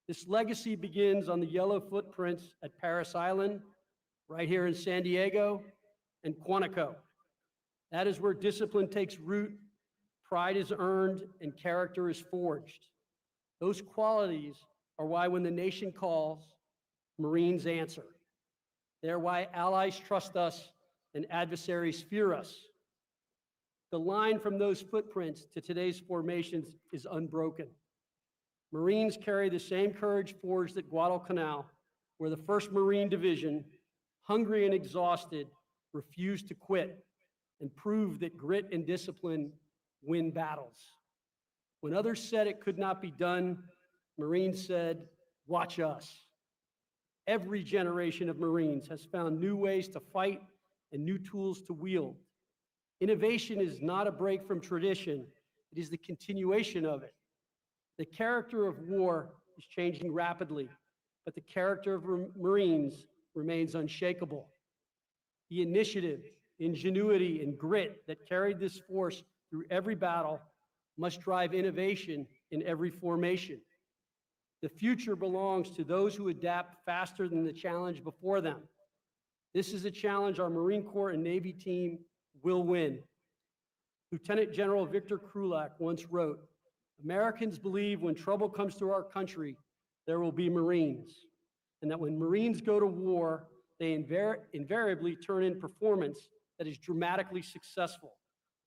This legacy begins on the yellow footprints at Paris Island, right here in San Diego, and Quantico. That is where discipline takes root, pride is earned, and character is forged. Those qualities are why when the nation calls, Marines answer. They're why allies trust us and adversaries fear us. The line from those footprints to today's formations is unbroken. Marines carry the same courage forged at Guadalcanal, where the 1st Marine Division, hungry and exhausted, refused to quit and proved that grit and discipline win battles. When others said it could not be done, Marines said, "Watch us." Every generation of Marines has found new ways to fight and new tools to wield. Innovation is not a break from tradition, it is the continuation of it. The character of war is changing rapidly, but the character of Marines remains unshakable. The initiative, ingenuity, and grit that carried this force through every battle must drive innovation in every formation. The future belongs to those who adapt faster than the challenge before them. This is a challenge our Marine Corps and Navy team will win. Lieutenant General Victor Krulak once wrote, "Americans believe when trouble comes to our country, there will be Marines, and that when Marines go to war, they invariably turn in performance that is dramatically successful,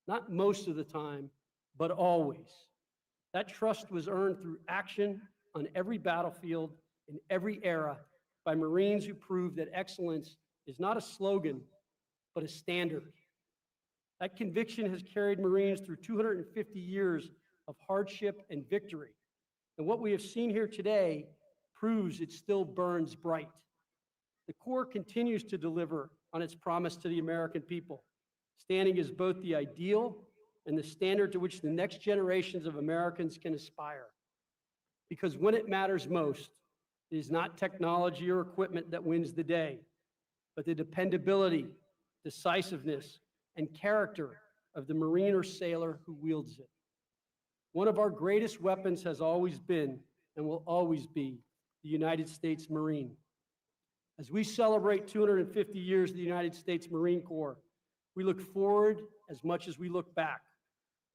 not most of the time, but always. That trust was earned through action on every battlefield in every era by Marines who proved that excellence is not a slogan, but a standard. That conviction has carried Marines through 250 years of hardship and victory. And what we have seen here today proves it still burns bright. The Corps continues to deliver on its promise to the American people, standing as both the ideal and the standard to which the next generations of Americans can aspire. Because when it matters most, it is not technology or equipment that wins the day, but the dependability, decisiveness, and character of the Marine or sailor who wields it. One of our greatest weapons has always been and will always be the United States Marine. As we celebrate 250 years of the United States Marine Corps, we look forward as much as we look back.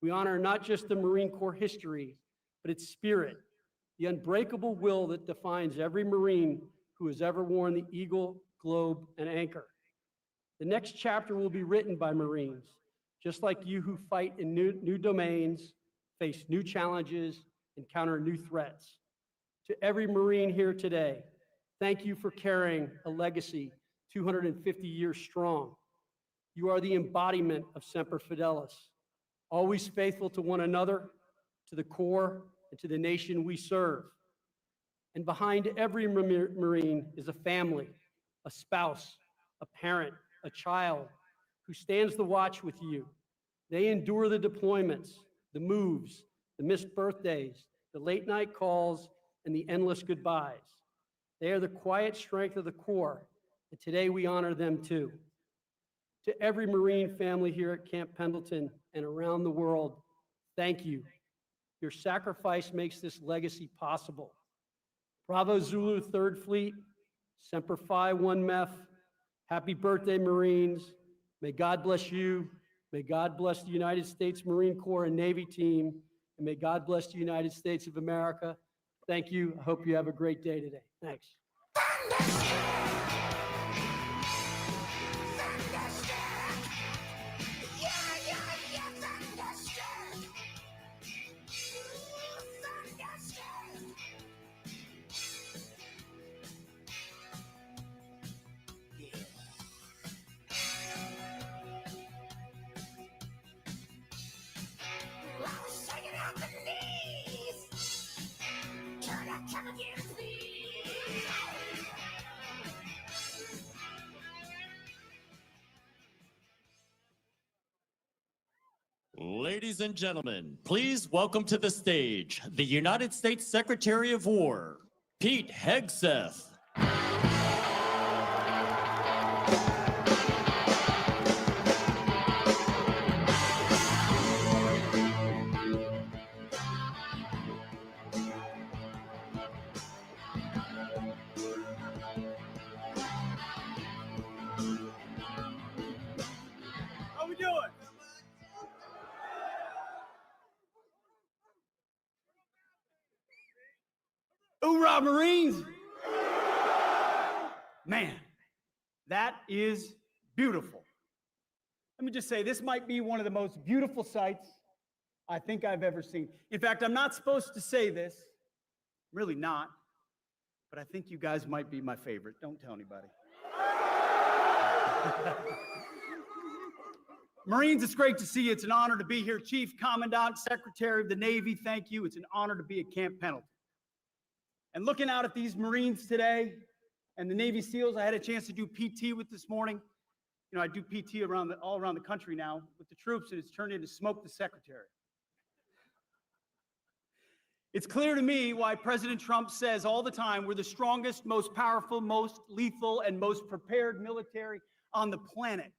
We honor not just the Marine Corps history, but its spirit, the unbreakable will that defines every Marine who has ever worn the eagle, globe, and anchor. The next chapter will be written by Marines, just like you, who fight in new domains, face new challenges, encounter new threats. To every Marine here today, thank you for carrying a legacy 250 years strong. You are the embodiment of Semper Fidelis, always faithful to one another, to the Corps, and to the nation we serve. And behind every Marine is a family, a spouse, a parent, a child who stands the watch with you. They endure the deployments, the moves, the missed birthdays, the late night calls, and the endless goodbyes. They are the quiet strength of the Corps, and today we honor them too. To every Marine family here at Camp Pendleton and around the world, thank you. Your sacrifice makes this legacy possible. Bravo Zulu 3rd Fleet, Semper Fi 1 MEF, happy birthday, Marines. May God bless you. May God bless the United States Marine Corps and Navy team, and may God bless the United States of America. Thank you. I hope you have a great day today. Thanks. Ladies and gentlemen, please welcome to the stage the United States Secretary of War, Pete Hegseth. How we doing? Hoorah, Marines! Man, that is beautiful. Let me just say, this might be one of the most beautiful sights I think I've ever seen. In fact, I'm not supposed to say this, really not, but I think you guys might be my favorite. Don't tell anybody. Marines, it's great to see you. It's an honor to be here. Chief, Commandant, Secretary of the Navy, thank you. It's an honor to be at Camp Pendleton. And looking out at these Marines today and the Navy SEALs I had a chance to do PT with this morning. You know, I do PT all around the country now with the troops, and it's turned into smoke the secretary. It's clear to me why President Trump says all the time we're the strongest, most powerful, most lethal, and most prepared military on the planet.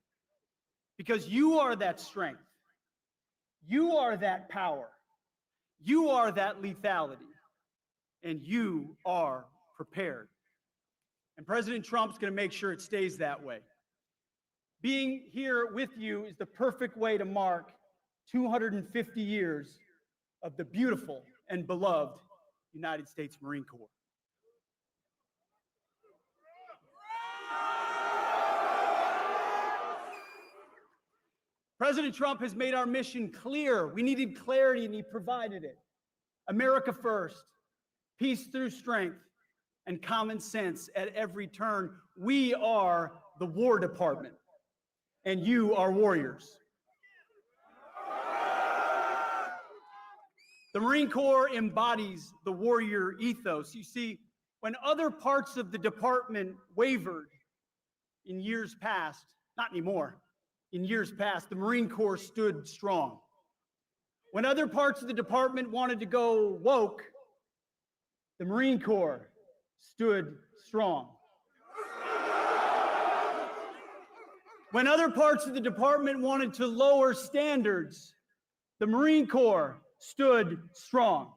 Because you are that strength. You are that power. You are that lethality. And you are prepared. And President Trump's going to make sure it stays that way. Being here with you is the perfect way to mark 250 years of the beautiful and beloved United States Marine Corps. President Trump has made our mission clear. We needed clarity, and he provided it. America first, peace through strength, and common sense at every turn. We are the War Department, and you are warriors. The Marine Corps embodies the warrior ethos. You see, when other parts of the department wavered in years past, not anymore, in years past, the Marine Corps stood strong. When other parts of the department wanted to go woke, the Marine Corps stood strong. When other parts of the department wanted to lower standards, the Marine Corps stood strong.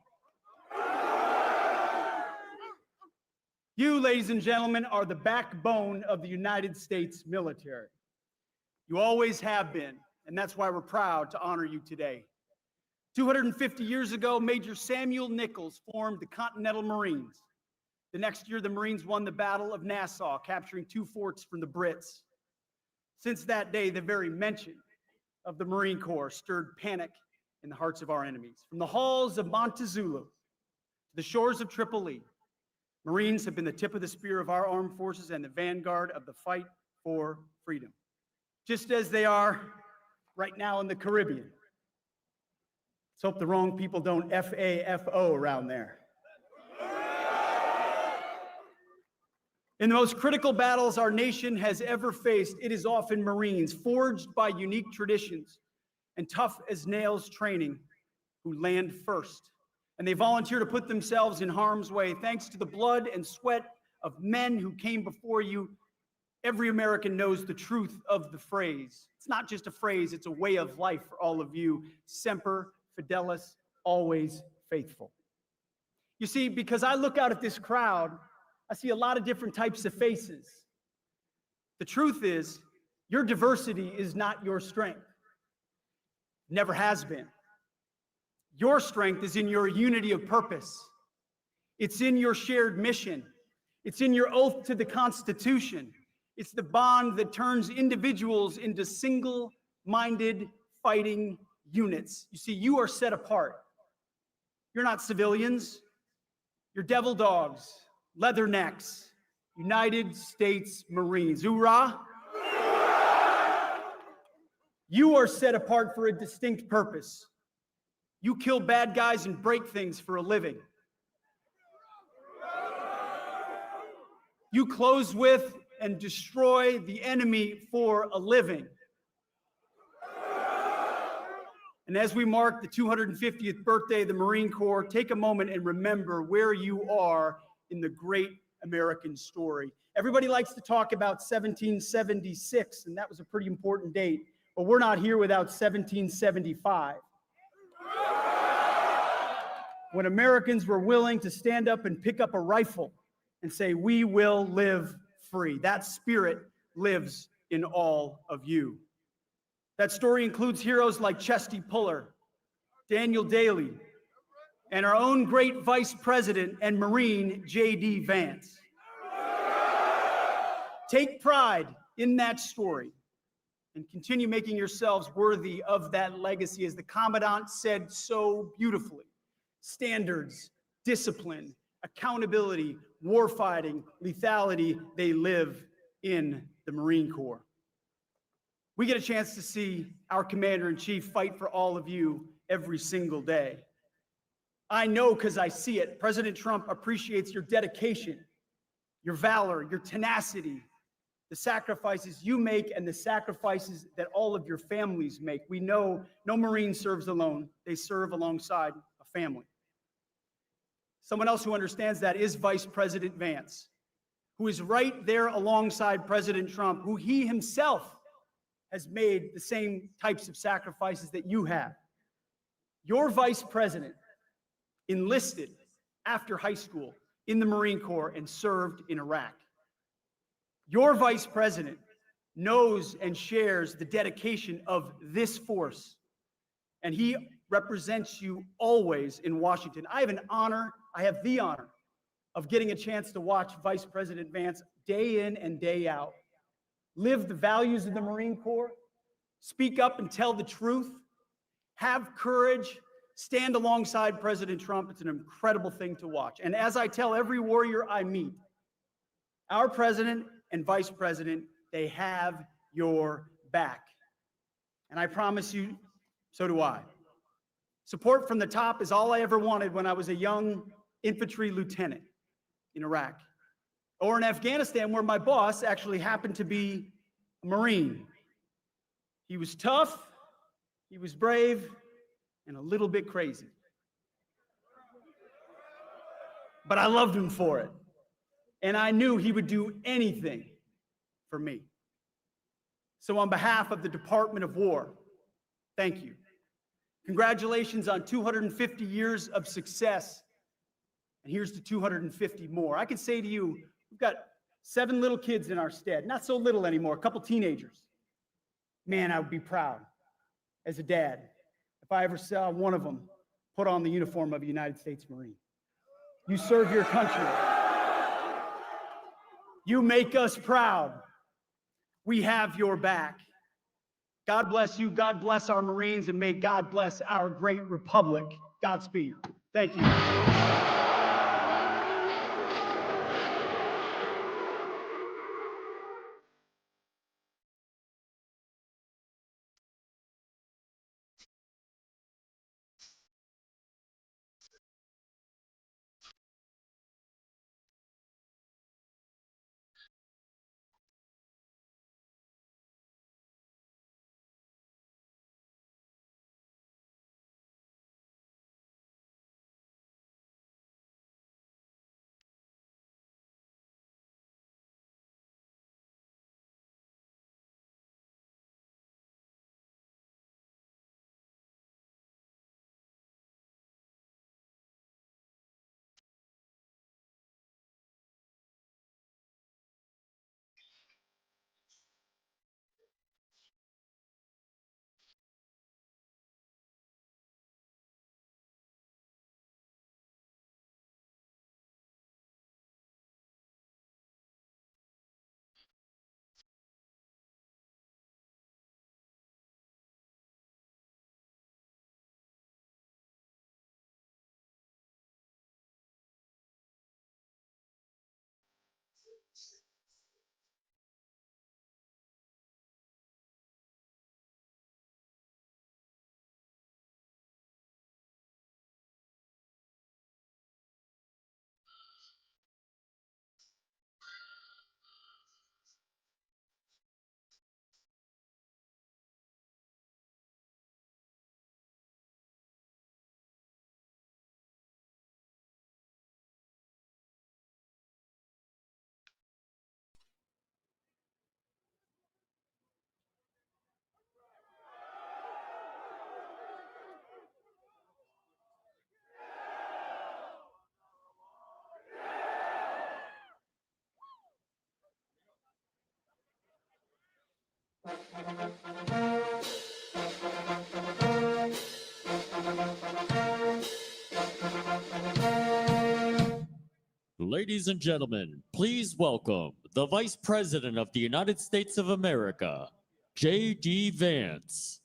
You, ladies and gentlemen, are the backbone of the United States military. You always have been, and that's why we're proud to honor you today. 250 years ago, Major Samuel Nichols formed the Continental Marines. The next year, the Marines won the Battle of Nassau, capturing 2 forts from the Brits. Since that day, the very mention of the Marine Corps stirred panic in the hearts of our enemies. From the halls of Montezuma to the shores of Tripoli, Marines have been the tip of the spear of our armed forces and the vanguard of the fight for freedom, just as they are right now in the Caribbean. Let's hope the wrong people don't FAFO around there. In the most critical battles our nation has ever faced, it is often Marines, forged by unique traditions and tough as nails training, who land first. And they volunteer to put themselves in harm's way. Thanks to the blood and sweat of men who came before you, every American knows the truth of the phrase. It's not just a phrase, it's a way of life for all of you. Semper Fidelis, always faithful. You see, because I look out at this crowd, I see a lot of different types of faces. The truth is, your diversity is not your strength. Never has been. Your strength is in your unity of purpose. It's in your shared mission. It's in your oath to the Constitution. It's the bond that turns individuals into single-minded fighting units. You see, you are set apart. You're not civilians. You're devil dogs, leathernecks, United States Marines. Hoorah! You are set apart for a distinct purpose. You kill bad guys and break things for a living. You close with and destroy the enemy for a living. And as we mark the 250th birthday of the Marine Corps, take a moment and remember where you are in the great American story. Everybody likes to talk about 1776, and that was a pretty important date, but we're not here without 1775. When Americans were willing to stand up and pick up a rifle and say, "We will live free." That spirit lives in all of you. That story includes heroes like Chesty Puller, Daniel Daly, and our own great Vice President and Marine JD Vance. Take pride in that story and continue making yourselves worthy of that legacy. As the Commandant said so beautifully, standards, discipline, accountability, warfighting, lethality, they live in the Marine Corps. We get a chance to see our Commander-in-Chief fight for all of you every single day. I know because I see it. President Trump appreciates your dedication, your valor, your tenacity, the sacrifices you make and the sacrifices that all of your families make. We know no Marine serves alone. They serve alongside a family. Someone else who understands that is Vice President Vance, who is right there alongside President Trump, who he himself has made the same types of sacrifices that you have. Your Vice President enlisted after high school in the Marine Corps and served in Iraq. Your Vice President knows and shares the dedication of this force, and he represents you always in Washington. I have the honor of getting a chance to watch Vice President Vance day in and day out live the values of the Marine Corps, Speak up and tell the truth. Have courage. Stand alongside President Trump. It's an incredible thing to watch. And as I tell every warrior I meet, our president and vice president, they have your back. And I promise you, so do I. Support from the top is all I ever wanted when I was a young infantry lieutenant in Iraq or in Afghanistan, where my boss actually happened to be a Marine. He was tough, he was brave, and a little bit crazy. But I loved him for it. And I knew he would do anything for me. So on behalf of the Department of War, thank you. Congratulations on 250 years of success. And here's to 250 more. I can say to you, we've got 7 little kids in our stead. Not so little anymore, a couple teenagers. Man, I would be proud as a dad if I ever saw one of them put on the uniform of a United States Marine. You serve your country. You make us proud. We have your back. God bless you. God bless our Marines, and may God bless our great republic. Godspeed. Thank you. Ladies and gentlemen, please welcome the Vice President of the United States of America, JD Vance.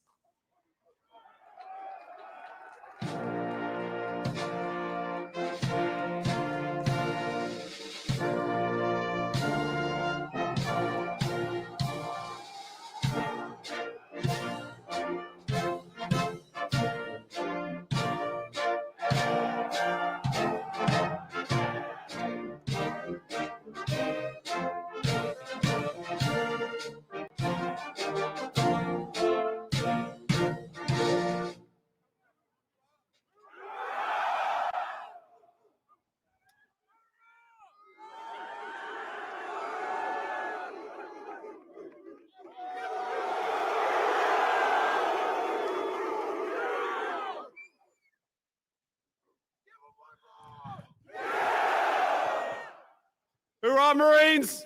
Hoorah, Marines!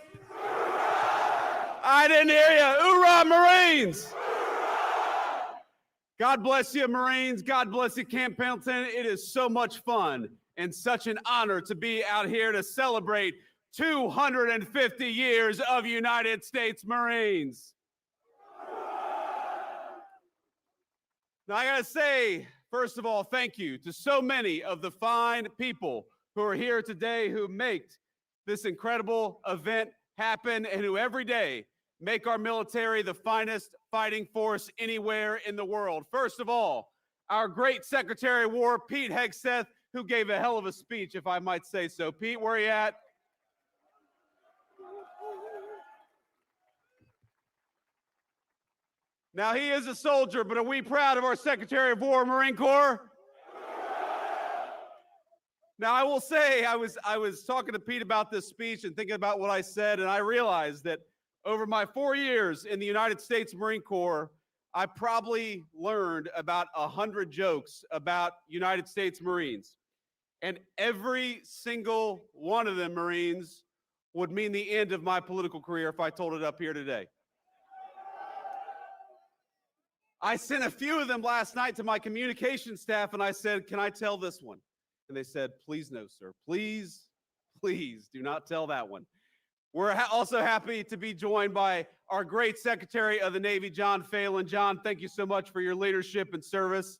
I didn't hear you. Hoorah, Marines! God bless you, Marines. God bless you, Camp Pendleton. It is so much fun and such an honor to be out here to celebrate 250 years of United States Marines. Now, I gotta say, first of all, thank you to so many of the fine people who are here today who make this incredible event happen and who every day make our military the finest fighting force anywhere in the world. First of all, our great Secretary of War, Pete Hegseth, who gave a hell of a speech, if I might say so. Pete, where are you at? Now, he is a soldier, but are we proud of our Secretary of War, Marine Corps? Now, I will say, I was talking to Pete about this speech and thinking about what I said, and I realized that over my 4 years in the United States Marine Corps, I probably learned about 100 jokes about United States Marines. And every single one of them, Marines, would mean the end of my political career if I told it up here today. I sent a few of them last night to my communication staff, and I said, can I tell this one? And they said, please no, sir. Please, please do not tell that one. We're also happy to be joined by our great Secretary of the Navy, John Phelan. John, thank you so much for your leadership and service.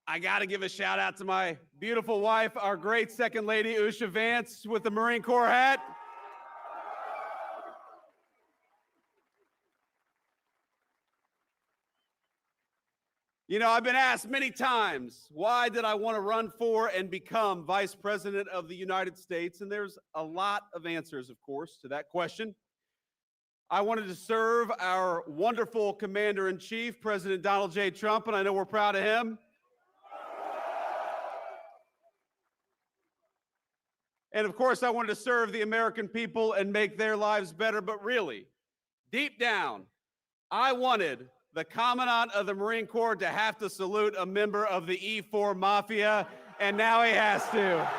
I got to give a shout out to my beautiful wife, our great Second Lady, Usha Vance, with the Marine Corps hat. You know, I've been asked many times, why did I want to run for and become Vice President of the United States? And there's a lot of answers, of course, to that question. I wanted to serve our wonderful Commander-in-Chief, President Donald J. Trump, and I know we're proud of him. And of course, I wanted to serve the American people and make their lives better. But really, deep down, I wanted the Commandant of the Marine Corps to have to salute a member of the E4 Mafia, and now he has to.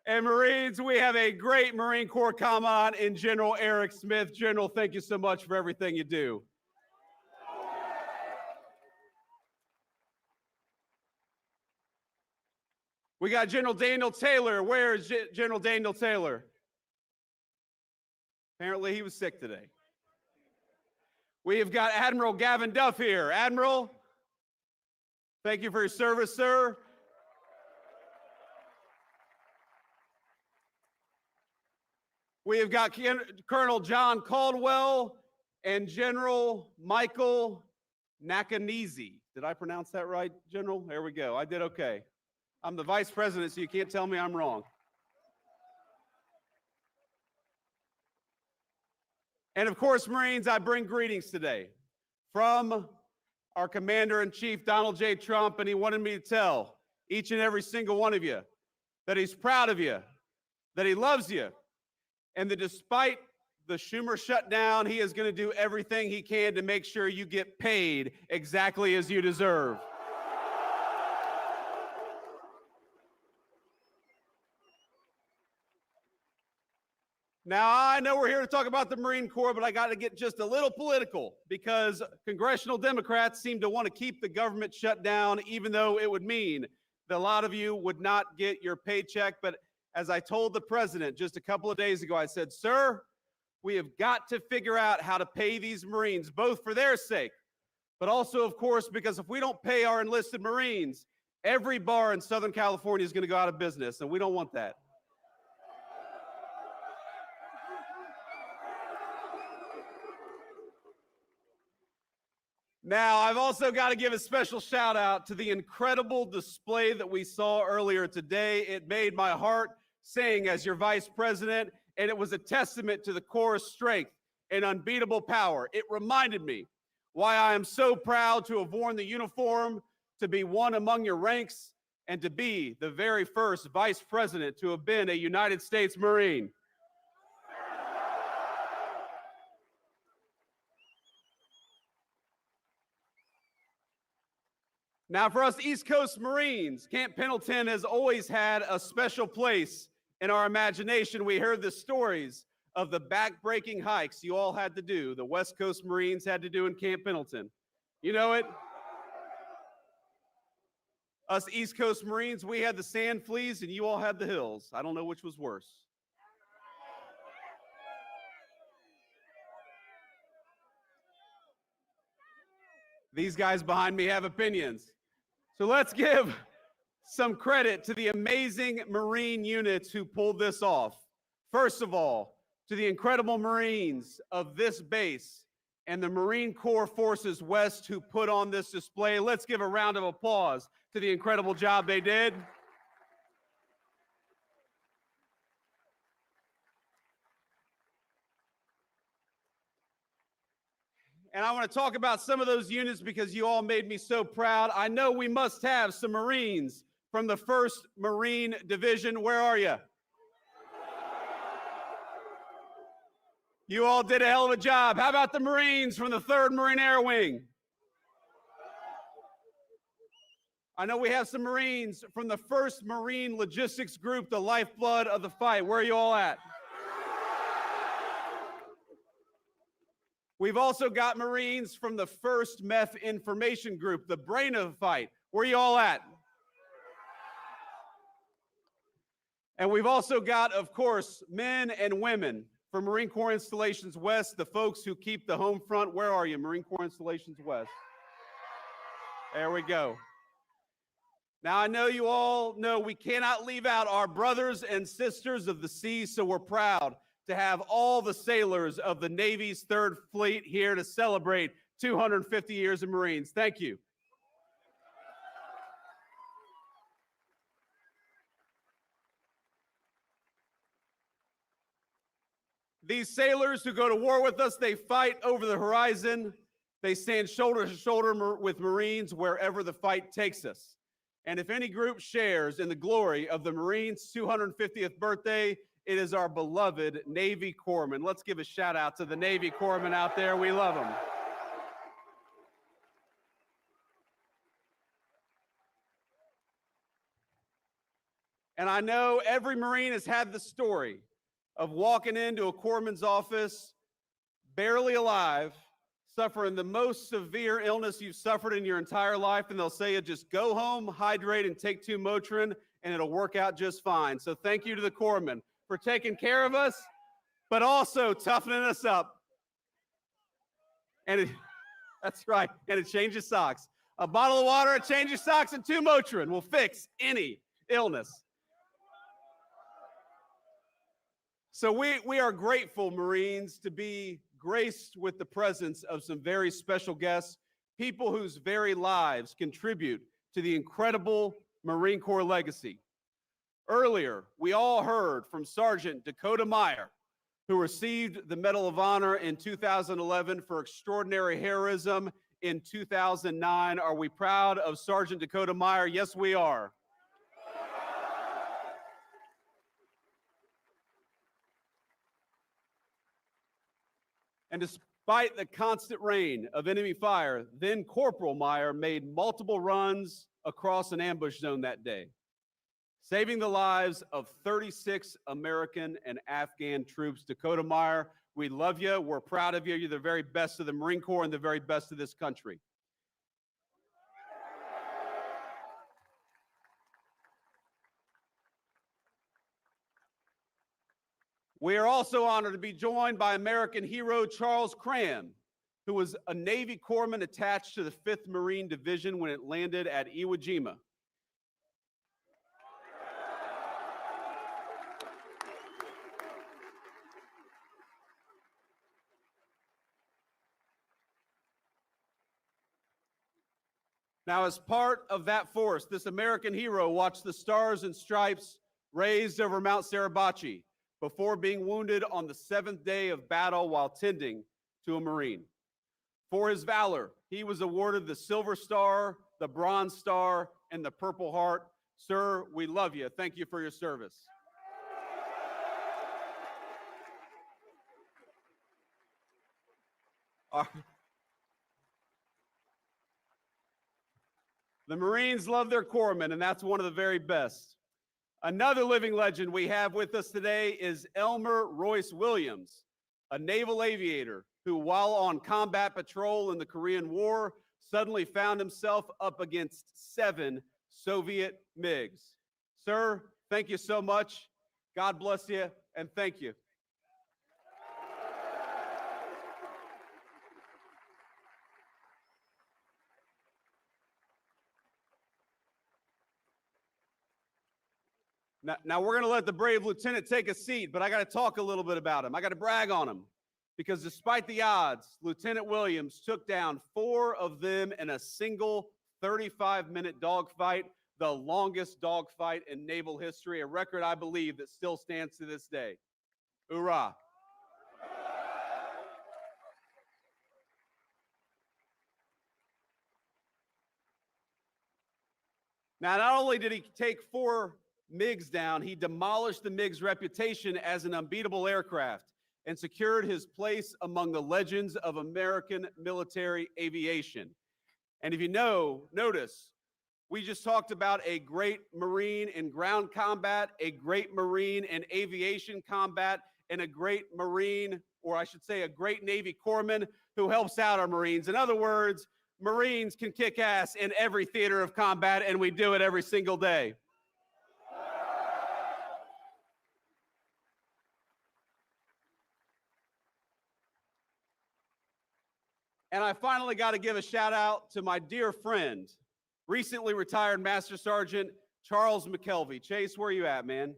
And Marines, we have a great Marine Corps Commandant in General Eric Smith. General, thank you so much for everything you do. We got General Daniel Taylor. Where is General Daniel Taylor? Apparently he was sick today. We have got Admiral Gavin Duff here. Admiral, thank you for your service, sir. We have got Colonel John Caldwell and General Michael Nakanizi. Did I pronounce that right, General? There we go. I did okay. I'm the Vice President, so you can't tell me I'm wrong. And of course, Marines, I bring greetings today from our Commander-in-Chief, Donald J. Trump, and he wanted me to tell each and every single one of you that he's proud of you, that he loves you, and that despite the Schumer shutdown, he is going to do everything he can to make sure you get paid exactly as you deserve. Now, I know we're here to talk about the Marine Corps, but I got to get just a little political because congressional Democrats seem to want to keep the government shut down, even though it would mean that a lot of you would not get your paycheck. But as I told the president just a couple of days ago, I said, sir, we have got to figure out how to pay these Marines, both for their sake, but also, of course, because if we don't pay our enlisted Marines, every bar in Southern California is going to go out of business, and we don't want that. Now, I've also got to give a special shout out to the incredible display that we saw earlier today. It made my heart sing as your Vice President, and it was a testament to the Corps' strength and unbeatable power. It reminded me why I am so proud to have worn the uniform, to be one among your ranks, and to be the very first Vice President to have been a United States Marine. Now, for us East Coast Marines, Camp Pendleton has always had a special place in our imagination. We heard the stories of the back-breaking hikes you all had to do, the West Coast Marines had to do in Camp Pendleton. You know it? Us East Coast Marines, we had the sand fleas and you all had the hills. I don't know which was worse. These guys behind me have opinions. So let's give some credit to the amazing Marine units who pulled this off. First of all, to the incredible Marines of this base and the Marine Corps Forces West who put on this display. Let's give a round of applause to the incredible job they did. And I want to talk about some of those units because you all made me so proud. I know we must have some Marines from the 1st Marine Division. Where are you? You all did a hell of a job. How about the Marines from the 3rd Marine Air Wing? I know we have some Marines from the 1st Marine Logistics Group, the lifeblood of the fight. Where are you all at? We've also got Marines from the 1st Meth Information Group, the brain of the fight. Where are you all at? And we've also got, of course, men and women from Marine Corps Installations West, the folks who keep the home front. Where are you, Marine Corps Installations West? There we go. Now, I know you all know we cannot leave out our brothers and sisters of the sea, so we're proud to have all the sailors of the Navy's 3rd Fleet here to celebrate 250 years of Marines. Thank you. These sailors who go to war with us, they fight over the horizon. They stand shoulder to shoulder with Marines wherever the fight takes us. And if any group shares in the glory of the Marines' 250th birthday, it is our beloved Navy Corpsmen. Let's give a shout out to the Navy Corpsmen out there. We love them. And I know every Marine has had the story of walking into a corpsman's office, barely alive, suffering the most severe illness you've suffered in your entire life, and they'll say, just go home, hydrate, and take 2 Motrin, and it'll work out just fine. So thank you to the corpsmen for taking care of us, but also toughening us up. And that's right, and it changes socks. A bottle of water, a change of socks, and 2 Motrin will fix any illness. So we are grateful, Marines, to be graced with the presence of some very special guests, people whose very lives contribute to the incredible Marine Corps legacy. Earlier, we all heard from Sergeant Dakota Meyer, who received the Medal of Honor in 2011 for extraordinary heroism in 2009. Are we proud of Sergeant Dakota Meyer? Yes, we are. And despite the constant rain of enemy fire, then Corporal Meyer made multiple runs across an ambush zone that day, saving the lives of 36 American and Afghan troops. Dakota Meyer, we love you. We're proud of you. You're the very best of the Marine Corps and the very best of this country. We are also honored to be joined by American hero Charles Cram, who was a Navy corpsman attached to the 5th Marine Division when it landed at Iwo Jima. Now, as part of that force, this American hero watched the Stars and Stripes raised over Mount Suribachi before being wounded on the 7th day of battle while tending to a Marine. For his valor, he was awarded the Silver Star, the Bronze Star, and the Purple Heart. Sir, we love you. Thank you for your service. The Marines love their corpsmen, and that's one of the very best. Another living legend we have with us today is Elmer Royce Williams, a naval aviator who, while on combat patrol in the Korean War, suddenly found himself up against 7 Soviet MiGs. Sir, thank you so much. God bless you, and thank you. Now we're going to let the brave lieutenant take a seat, but I got to talk a little bit about him. I got to brag on him because despite the odds, Lieutenant Williams took down 4 of them in a single 35-minute dogfight, the longest dogfight in naval history, a record I believe that still stands to this day. Hoorah. Now, not only did he take 4 MiGs down, he demolished the MiG's reputation as an unbeatable aircraft and secured his place among the legends of American military aviation. And if you notice, we just talked about a great Marine in ground combat, a great Marine in aviation combat, and a great Marine, or I should say a great Navy corpsman who helps out our Marines. In other words, Marines can kick ass in every theater of combat, and we do it every single day. And I finally got to give a shout out to my dear friend, recently retired Master Sergeant Charles McKelvey. Chase, where you at, man?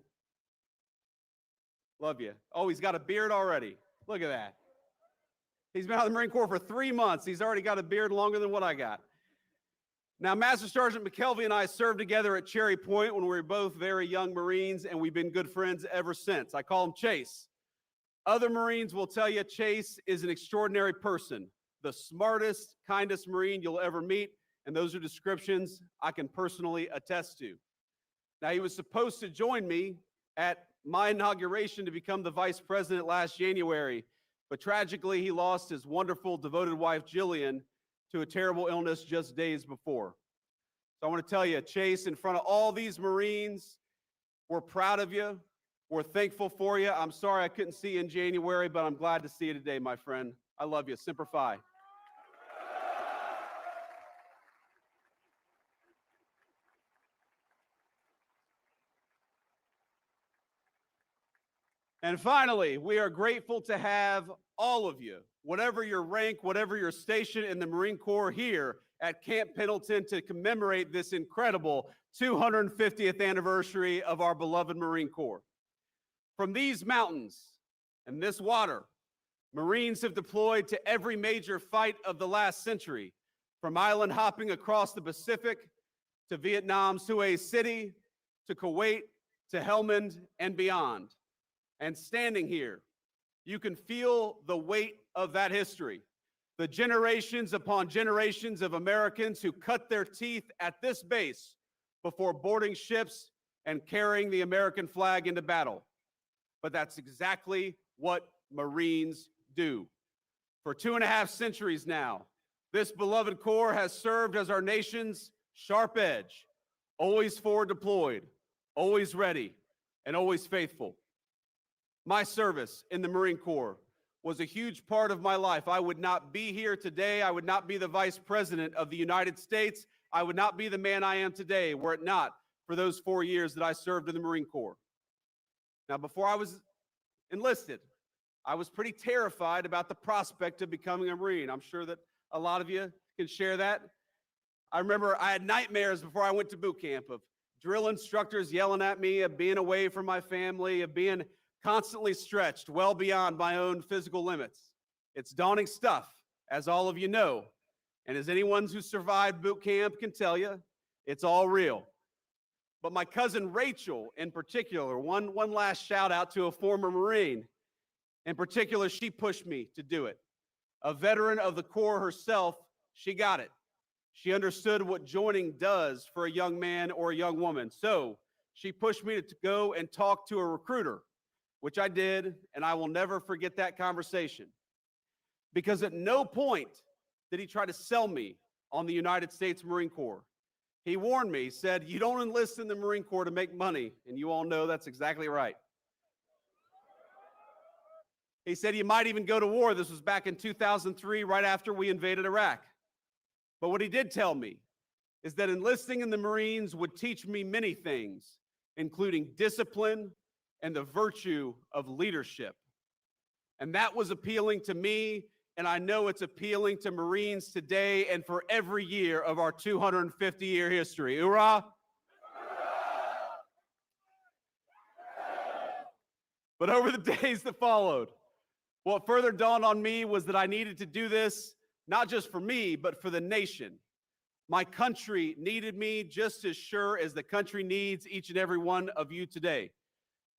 Love you. Oh, he's got a beard already. Look at that. He's been out of the Marine Corps for 3 months. He's already got a beard longer than what I got. Now, Master Sergeant McKelvey and I served together at Cherry Point when we were both very young Marines, and we've been good friends ever since. I call him Chase. Other Marines will tell you Chase is an extraordinary person, the smartest, kindest Marine you'll ever meet, and those are descriptions I can personally attest to. Now, he was supposed to join me at my inauguration to become the vice president last January, but tragically, he lost his wonderful, devoted wife, Jillian, to a terrible illness just days before. So I want to tell you, Chase, in front of all these Marines, we're proud of you. We're thankful for you. I'm sorry I couldn't see you in January, but I'm glad to see you today, my friend. I love you. Semper Fi. And finally, we are grateful to have all of you, whatever your rank, whatever your station in the Marine Corps, here at Camp Pendleton to commemorate this incredible 250th anniversary of our beloved Marine Corps. From these mountains and this water, Marines have deployed to every major fight of the last century, from island hopping across the Pacific to Vietnam's Hue City, to Kuwait, to Helmand, and beyond. And standing here, you can feel the weight of that history. The generations upon generations of Americans who cut their teeth at this base before boarding ships and carrying the American flag into battle. But that's exactly what Marines do. For 2.5 centuries now, this beloved Corps has served as our nation's sharp edge, always forward deployed, always ready, and always faithful. My service in the Marine Corps was a huge part of my life. I would not be here today. I would not be the Vice President of the United States. I would not be the man I am today were it not for those 4 years that I served in the Marine Corps. Now, before I was enlisted, I was pretty terrified about the prospect of becoming a Marine. I'm sure that a lot of you can share that. I remember I had nightmares before I went to boot camp of drill instructors yelling at me, of being away from my family, of being constantly stretched well beyond my own physical limits. It's daunting stuff, as all of you know. And as anyone who survived boot camp can tell you, it's all real. But my cousin Rachel, in particular, one last shout out to a former Marine. In particular, she pushed me to do it. A veteran of the Corps herself, she got it. She understood what joining does for a young man or a young woman. So she pushed me to go and talk to a recruiter, which I did, and I will never forget that conversation. Because at no point did he try to sell me on the United States Marine Corps. He warned me, said, you don't enlist in the Marine Corps to make money, and you all know that's exactly right. He said you might even go to war. This was back in 2003, right after we invaded Iraq. But what he did tell me is that enlisting in the Marines would teach me many things, including discipline and the virtue of leadership. And that was appealing to me, and I know it's appealing to Marines today and for every year of our 250-year history. Hoorah! But over the days that followed, what further dawned on me was that I needed to do this not just for me, but for the nation. My country needed me just as sure as the country needs each and every one of you today.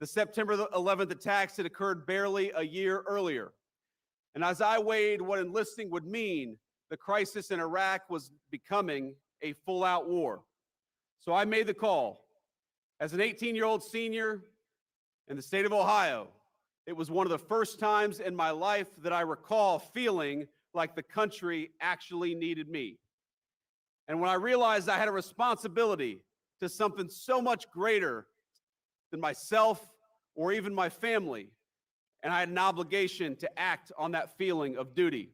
The September 11th attacks had occurred barely a year earlier. And as I weighed what enlisting would mean, the crisis in Iraq was becoming a full-out war. So I made the call. As an 18-year-old senior in the state of Ohio, it was one of the first times in my life that I recall feeling like the country actually needed me. And when I realized I had a responsibility to something so much greater than myself or even my family, and I had an obligation to act on that feeling of duty.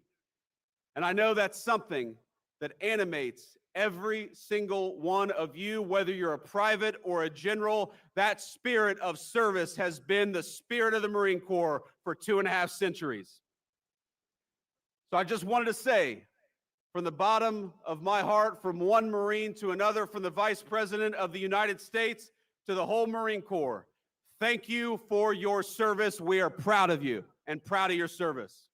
And I know that's something that animates every single one of you, whether you're a private or a general. That spirit of service has been the spirit of the Marine Corps for 2.5 centuries. So I just wanted to say, from the bottom of my heart, from one Marine to another, from the Vice President of the United States to the whole Marine Corps, thank you for your service. We are proud of you and proud of your service.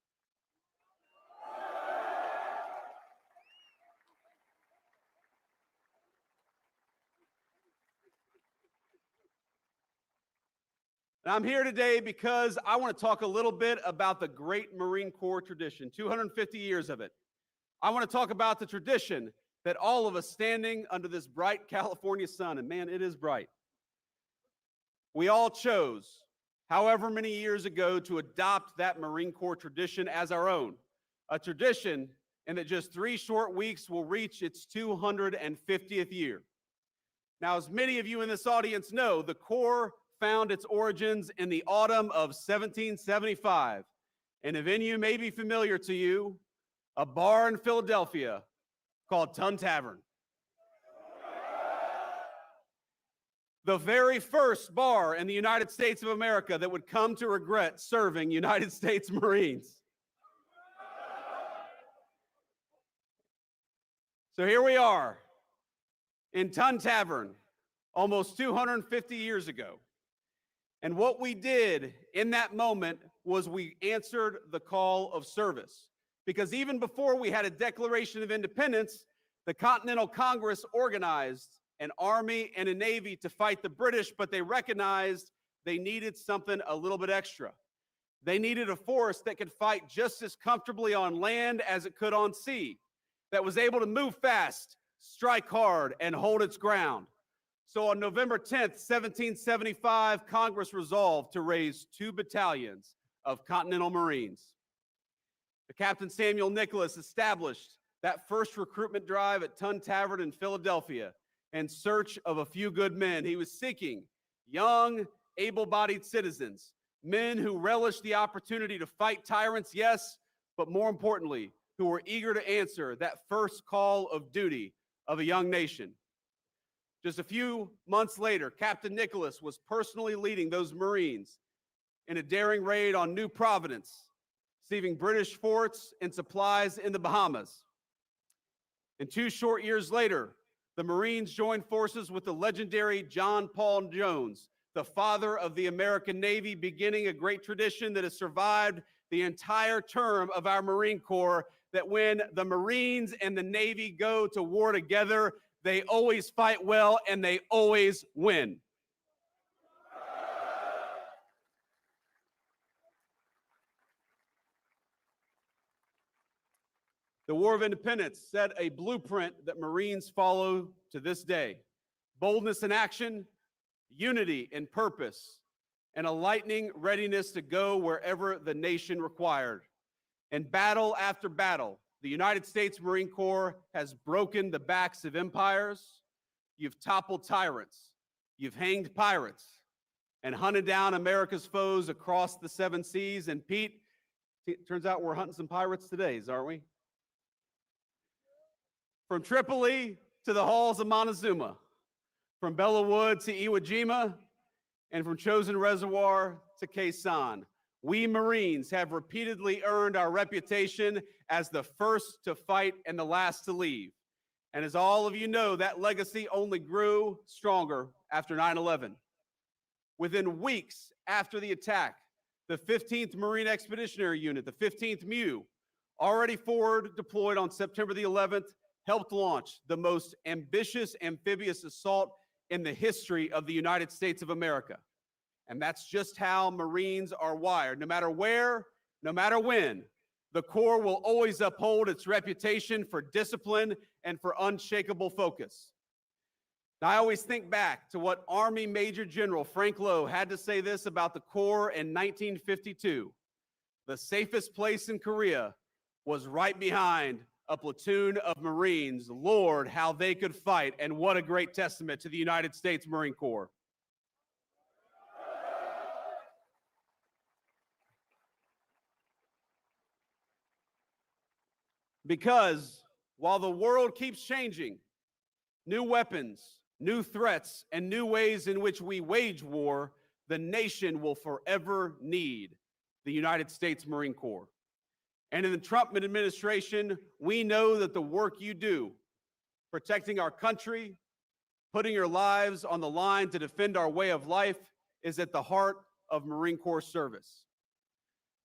And I'm here today because I want to talk a little bit about the great Marine Corps tradition, 250 years of it. I want to talk about the tradition that all of us standing under this bright California sun, and man, it is bright, we all chose, however many years ago, to adopt that Marine Corps tradition as our own, a tradition in that just 3 short weeks will reach its 250th year. Now, as many of you in this audience know, the Corps found its origins in the autumn of 1775, and a venue may be familiar to you, a bar in Philadelphia called Tun Tavern. The very first bar in the United States of America that would come to regret serving United States Marines. So here we are in Tun Tavern almost 250 years ago. And what we did in that moment was we answered the call of service. Because even before we had a Declaration of Independence, the Continental Congress organized an army and a navy to fight the British, but they recognized they needed something a little bit extra. They needed a force that could fight just as comfortably on land as it could on sea, that was able to move fast, strike hard, and hold its ground. So on November 10th, 1775, Congress resolved to raise 2 battalions of Continental Marines. Captain Samuel Nicholas established that first recruitment drive at Tun Tavern in Philadelphia in search of a few good men. He was seeking young, able-bodied citizens, men who relished the opportunity to fight tyrants, yes, but more importantly, who were eager to answer that first call of duty of a young nation. Just a few months later, Captain Nicholas was personally leading those Marines in a daring raid on New Providence, receiving British forts and supplies in the Bahamas. And 2 short years later, the Marines joined forces with the legendary John Paul Jones, the father of the American Navy, beginning a great tradition that has survived the entire term of our Marine Corps, that when the Marines and the Navy go to war together, they always fight well and they always win. The War of Independence set a blueprint that Marines follow to this day. Boldness in action, unity in purpose, and a lightning readiness to go wherever the nation required. In battle after battle, the United States Marine Corps has broken the backs of empires. You've toppled tyrants. You've hanged pirates and hunted down America's foes across the 7 seas. And Pete, it turns out we're hunting some pirates today, aren't we? From Tripoli to the halls of Montezuma, from Bella Wood to Iwo Jima, and from Chosin Reservoir to Khe Sanh. We Marines have repeatedly earned our reputation as the first to fight and the last to leave. And as all of you know, that legacy only grew stronger after 9/11. Within weeks after the attack, the 15th Marine Expeditionary Unit, the 15th MEU, already forward deployed on September the 11th, helped launch the most ambitious amphibious assault in the history of the United States of America. And that's just how Marines are wired. No matter where, no matter when, the Corps will always uphold its reputation for discipline and for unshakable focus. Now, I always think back to what Army Major General Frank Lowe had to say this about the Corps in 1952. The safest place in Korea was right behind a platoon of Marines. Lord, how they could fight, and what a great testament to the United States Marine Corps. Because while the world keeps changing, new weapons, new threats, and new ways in which we wage war, the nation will forever need the United States Marine Corps. And in the Trump administration, we know that the work you do, protecting our country, putting your lives on the line to defend our way of life, is at the heart of Marine Corps service.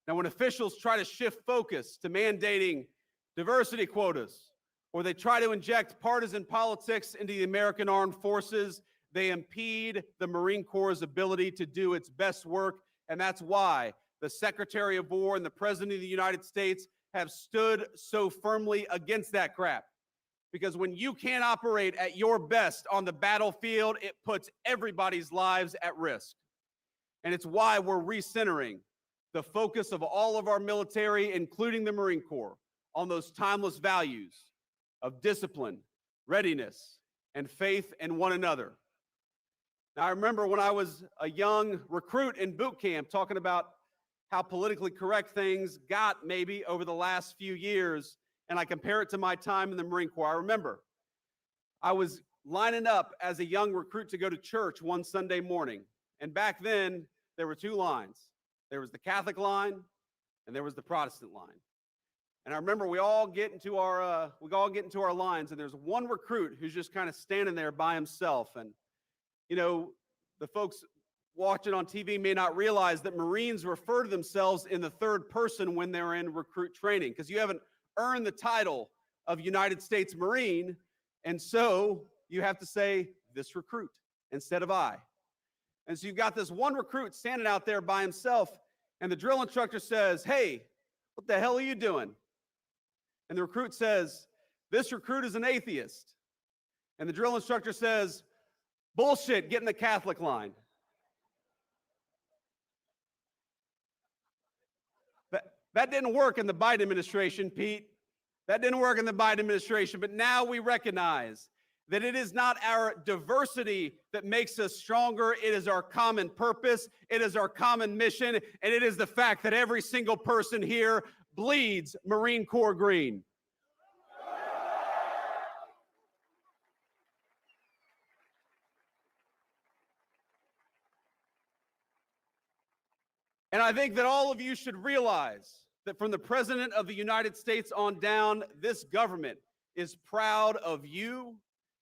Now, when officials try to shift focus to mandating diversity quotas, or they try to inject partisan politics into the American Armed Forces, they impede the Marine Corps' ability to do its best work. And that's why the Secretary of War and the President of the United States have stood so firmly against that crap. Because when you can't operate at your best on the battlefield, it puts everybody's lives at risk. And it's why we're recentering the focus of all of our military, including the Marine Corps, on those timeless values of discipline, readiness, and faith in one another. Now, I remember when I was a young recruit in boot camp talking about how politically correct things got maybe over the last few years, and I compare it to my time in the Marine Corps. I remember I was lining up as a young recruit to go to church one Sunday morning, and back then there were two lines. There was the Catholic line, and there was the Protestant line. And I remember we all get into our lines, and there's one recruit who's just kind of standing there by himself. And you know, the folks watching on TV may not realize that Marines refer to themselves in the third person when they're in recruit training, because you haven't earned the title of United States Marine, and so you have to say this recruit instead of I. And so you've got this one recruit standing out there by himself, and the drill instructor says, "Hey, what the hell are you doing?" And the recruit says, "This recruit is an atheist." And the drill instructor says, "Bullshit, get in the Catholic line." That didn't work in the Biden administration, Pete. That didn't work in the Biden administration. But now we recognize that it is not our diversity that makes us stronger. It is our common purpose. It is our common mission. And it is the fact that every single person here bleeds Marine Corps green. And I think that all of you should realize that from the President of the United States on down, this government is proud of you.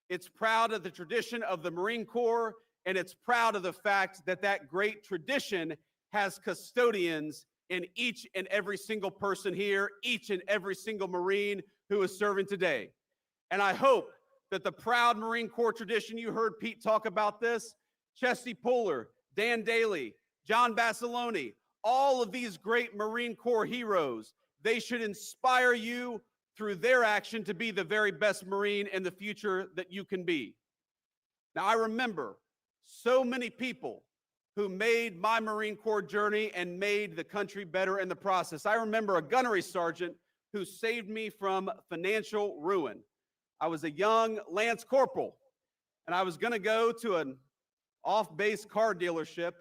It's proud of the tradition of the Marine Corps, and it's proud of the fact that that great tradition has custodians in each and every single person here, each and every single Marine who is serving today. And I hope that the proud Marine Corps tradition, you heard Pete talk about this, Chesty Puller, Dan Daly, John Basilone, all of these great Marine Corps heroes, they should inspire you through their action to be the very best Marine in the future that you can be. Now, I remember so many people who made my Marine Corps journey and made the country better in the process. I remember a gunnery sergeant who saved me from financial ruin. I was a young Lance Corporal, and I was going to go to an off-base car dealership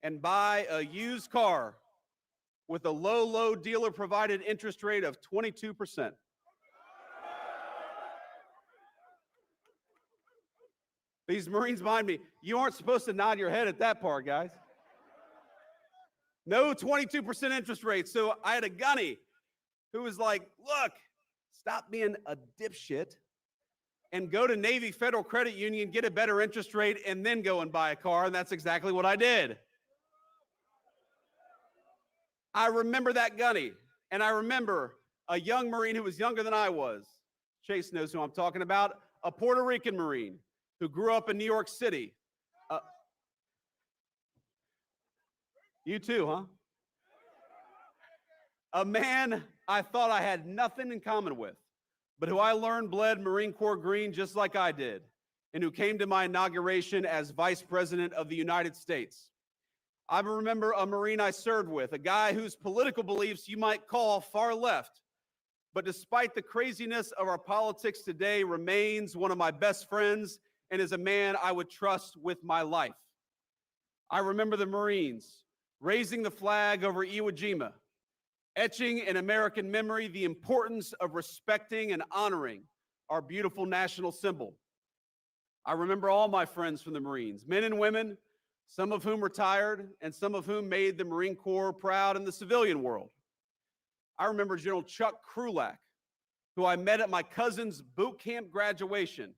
and buy a used car with a low dealer-provided interest rate of 22%. These Marines behind me, you aren't supposed to nod your head at that part, guys. No 22% interest rate. So I had a gunny who was like, look, stop being a dipshit and go to Navy Federal Credit Union, get a better interest rate, and then go and buy a car. And that's exactly what I did. I remember that gunny. And I remember a young Marine who was younger than I was. Chase knows who I'm talking about. A Puerto Rican Marine who grew up in New York City. You too, huh? A man I thought I had nothing in common with, but who I learned bled Marine Corps green just like I did, and who came to my inauguration as Vice President of the United States. I remember a Marine I served with, a guy whose political beliefs you might call far left, but despite the craziness of our politics today, remains one of my best friends and is a man I would trust with my life. I remember the Marines raising the flag over Iwo Jima, etching in American memory the importance of respecting and honoring our beautiful national symbol. I remember all my friends from the Marines, men and women, some of whom retired and some of whom made the Marine Corps proud in the civilian world. I remember General Chuck Krulak, who I met at my cousin's boot camp graduation.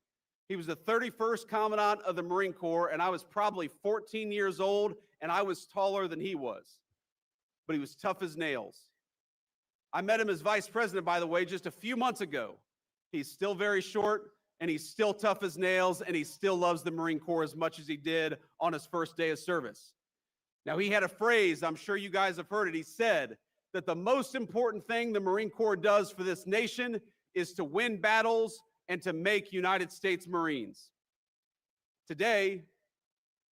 He was the 31st Commandant of the Marine Corps, and I was probably 14 years old, and I was taller than he was. But he was tough as nails. I met him as Vice President, by the way, just a few months ago. He's still very short, and he's still tough as nails, and he still loves the Marine Corps as much as he did on his first day of service. Now, he had a phrase, I'm sure you guys have heard it. He said that the most important thing the Marine Corps does for this nation is to win battles and to make United States Marines. Today,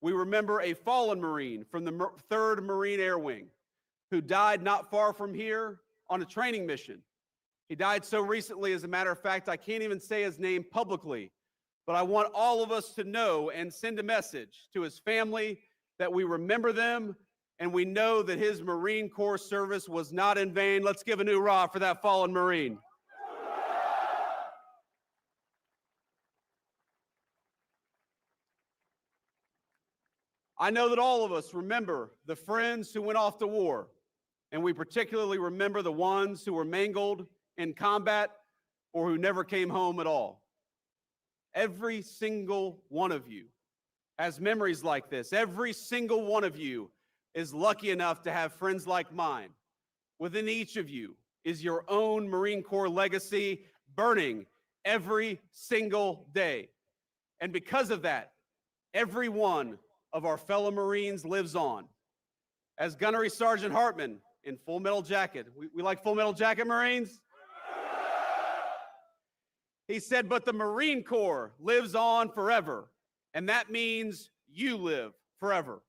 we remember a fallen Marine from the 3rd Marine Air Wing who died not far from here on a training mission. He died so recently, as a matter of fact, I can't even say his name publicly, but I want all of us to know and send a message to his family that we remember them and we know that his Marine Corps service was not in vain. Let's give an hoorah for that fallen Marine. I know that all of us remember the friends who went off to war, and we particularly remember the ones who were mangled in combat or who never came home at all. Every single one of you has memories like this. Every single one of you is lucky enough to have friends like mine. Within each of you is your own Marine Corps legacy burning every single day. And because of that, every one of our fellow Marines lives on. As Gunnery Sergeant Hartman in Full Metal Jacket, we like Full Metal Jacket Marines? He said, but the Marine Corps lives on forever, and that means you live forever.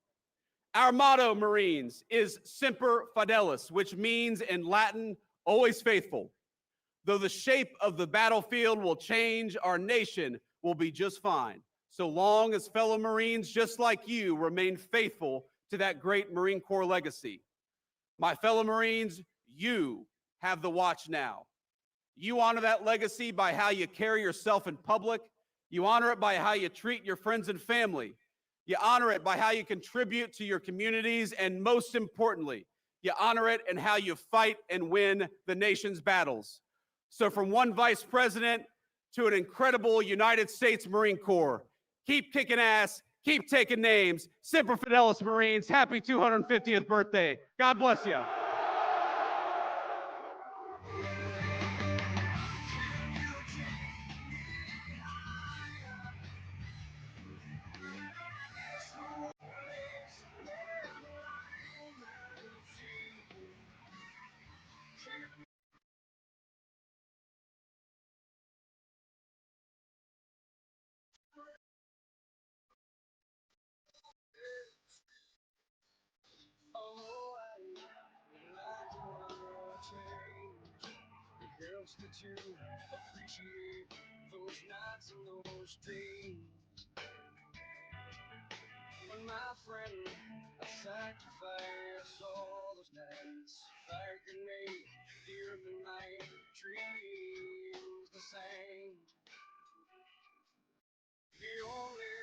Our motto, Marines, is Semper Fidelis, which means in Latin, always faithful. Though the shape of the battlefield will change, our nation will be just fine, so long as fellow Marines just like you remain faithful to that great Marine Corps legacy. My fellow Marines, you have the watch now. You honor that legacy by how you carry yourself in public. You honor it by how you treat your friends and family. You honor it by how you contribute to your communities. And most importantly, you honor it in how you fight and win the nation's battles. So from one vice president to an incredible United States Marine Corps, keep kicking ass, keep taking names. Semper Fidelis, Marines. Happy 250th birthday. God bless you. Did you appreciate those nights and those dreams? When my friend, I sacrificed all those nights, fire grenade, dear midnight, dreams the same. The only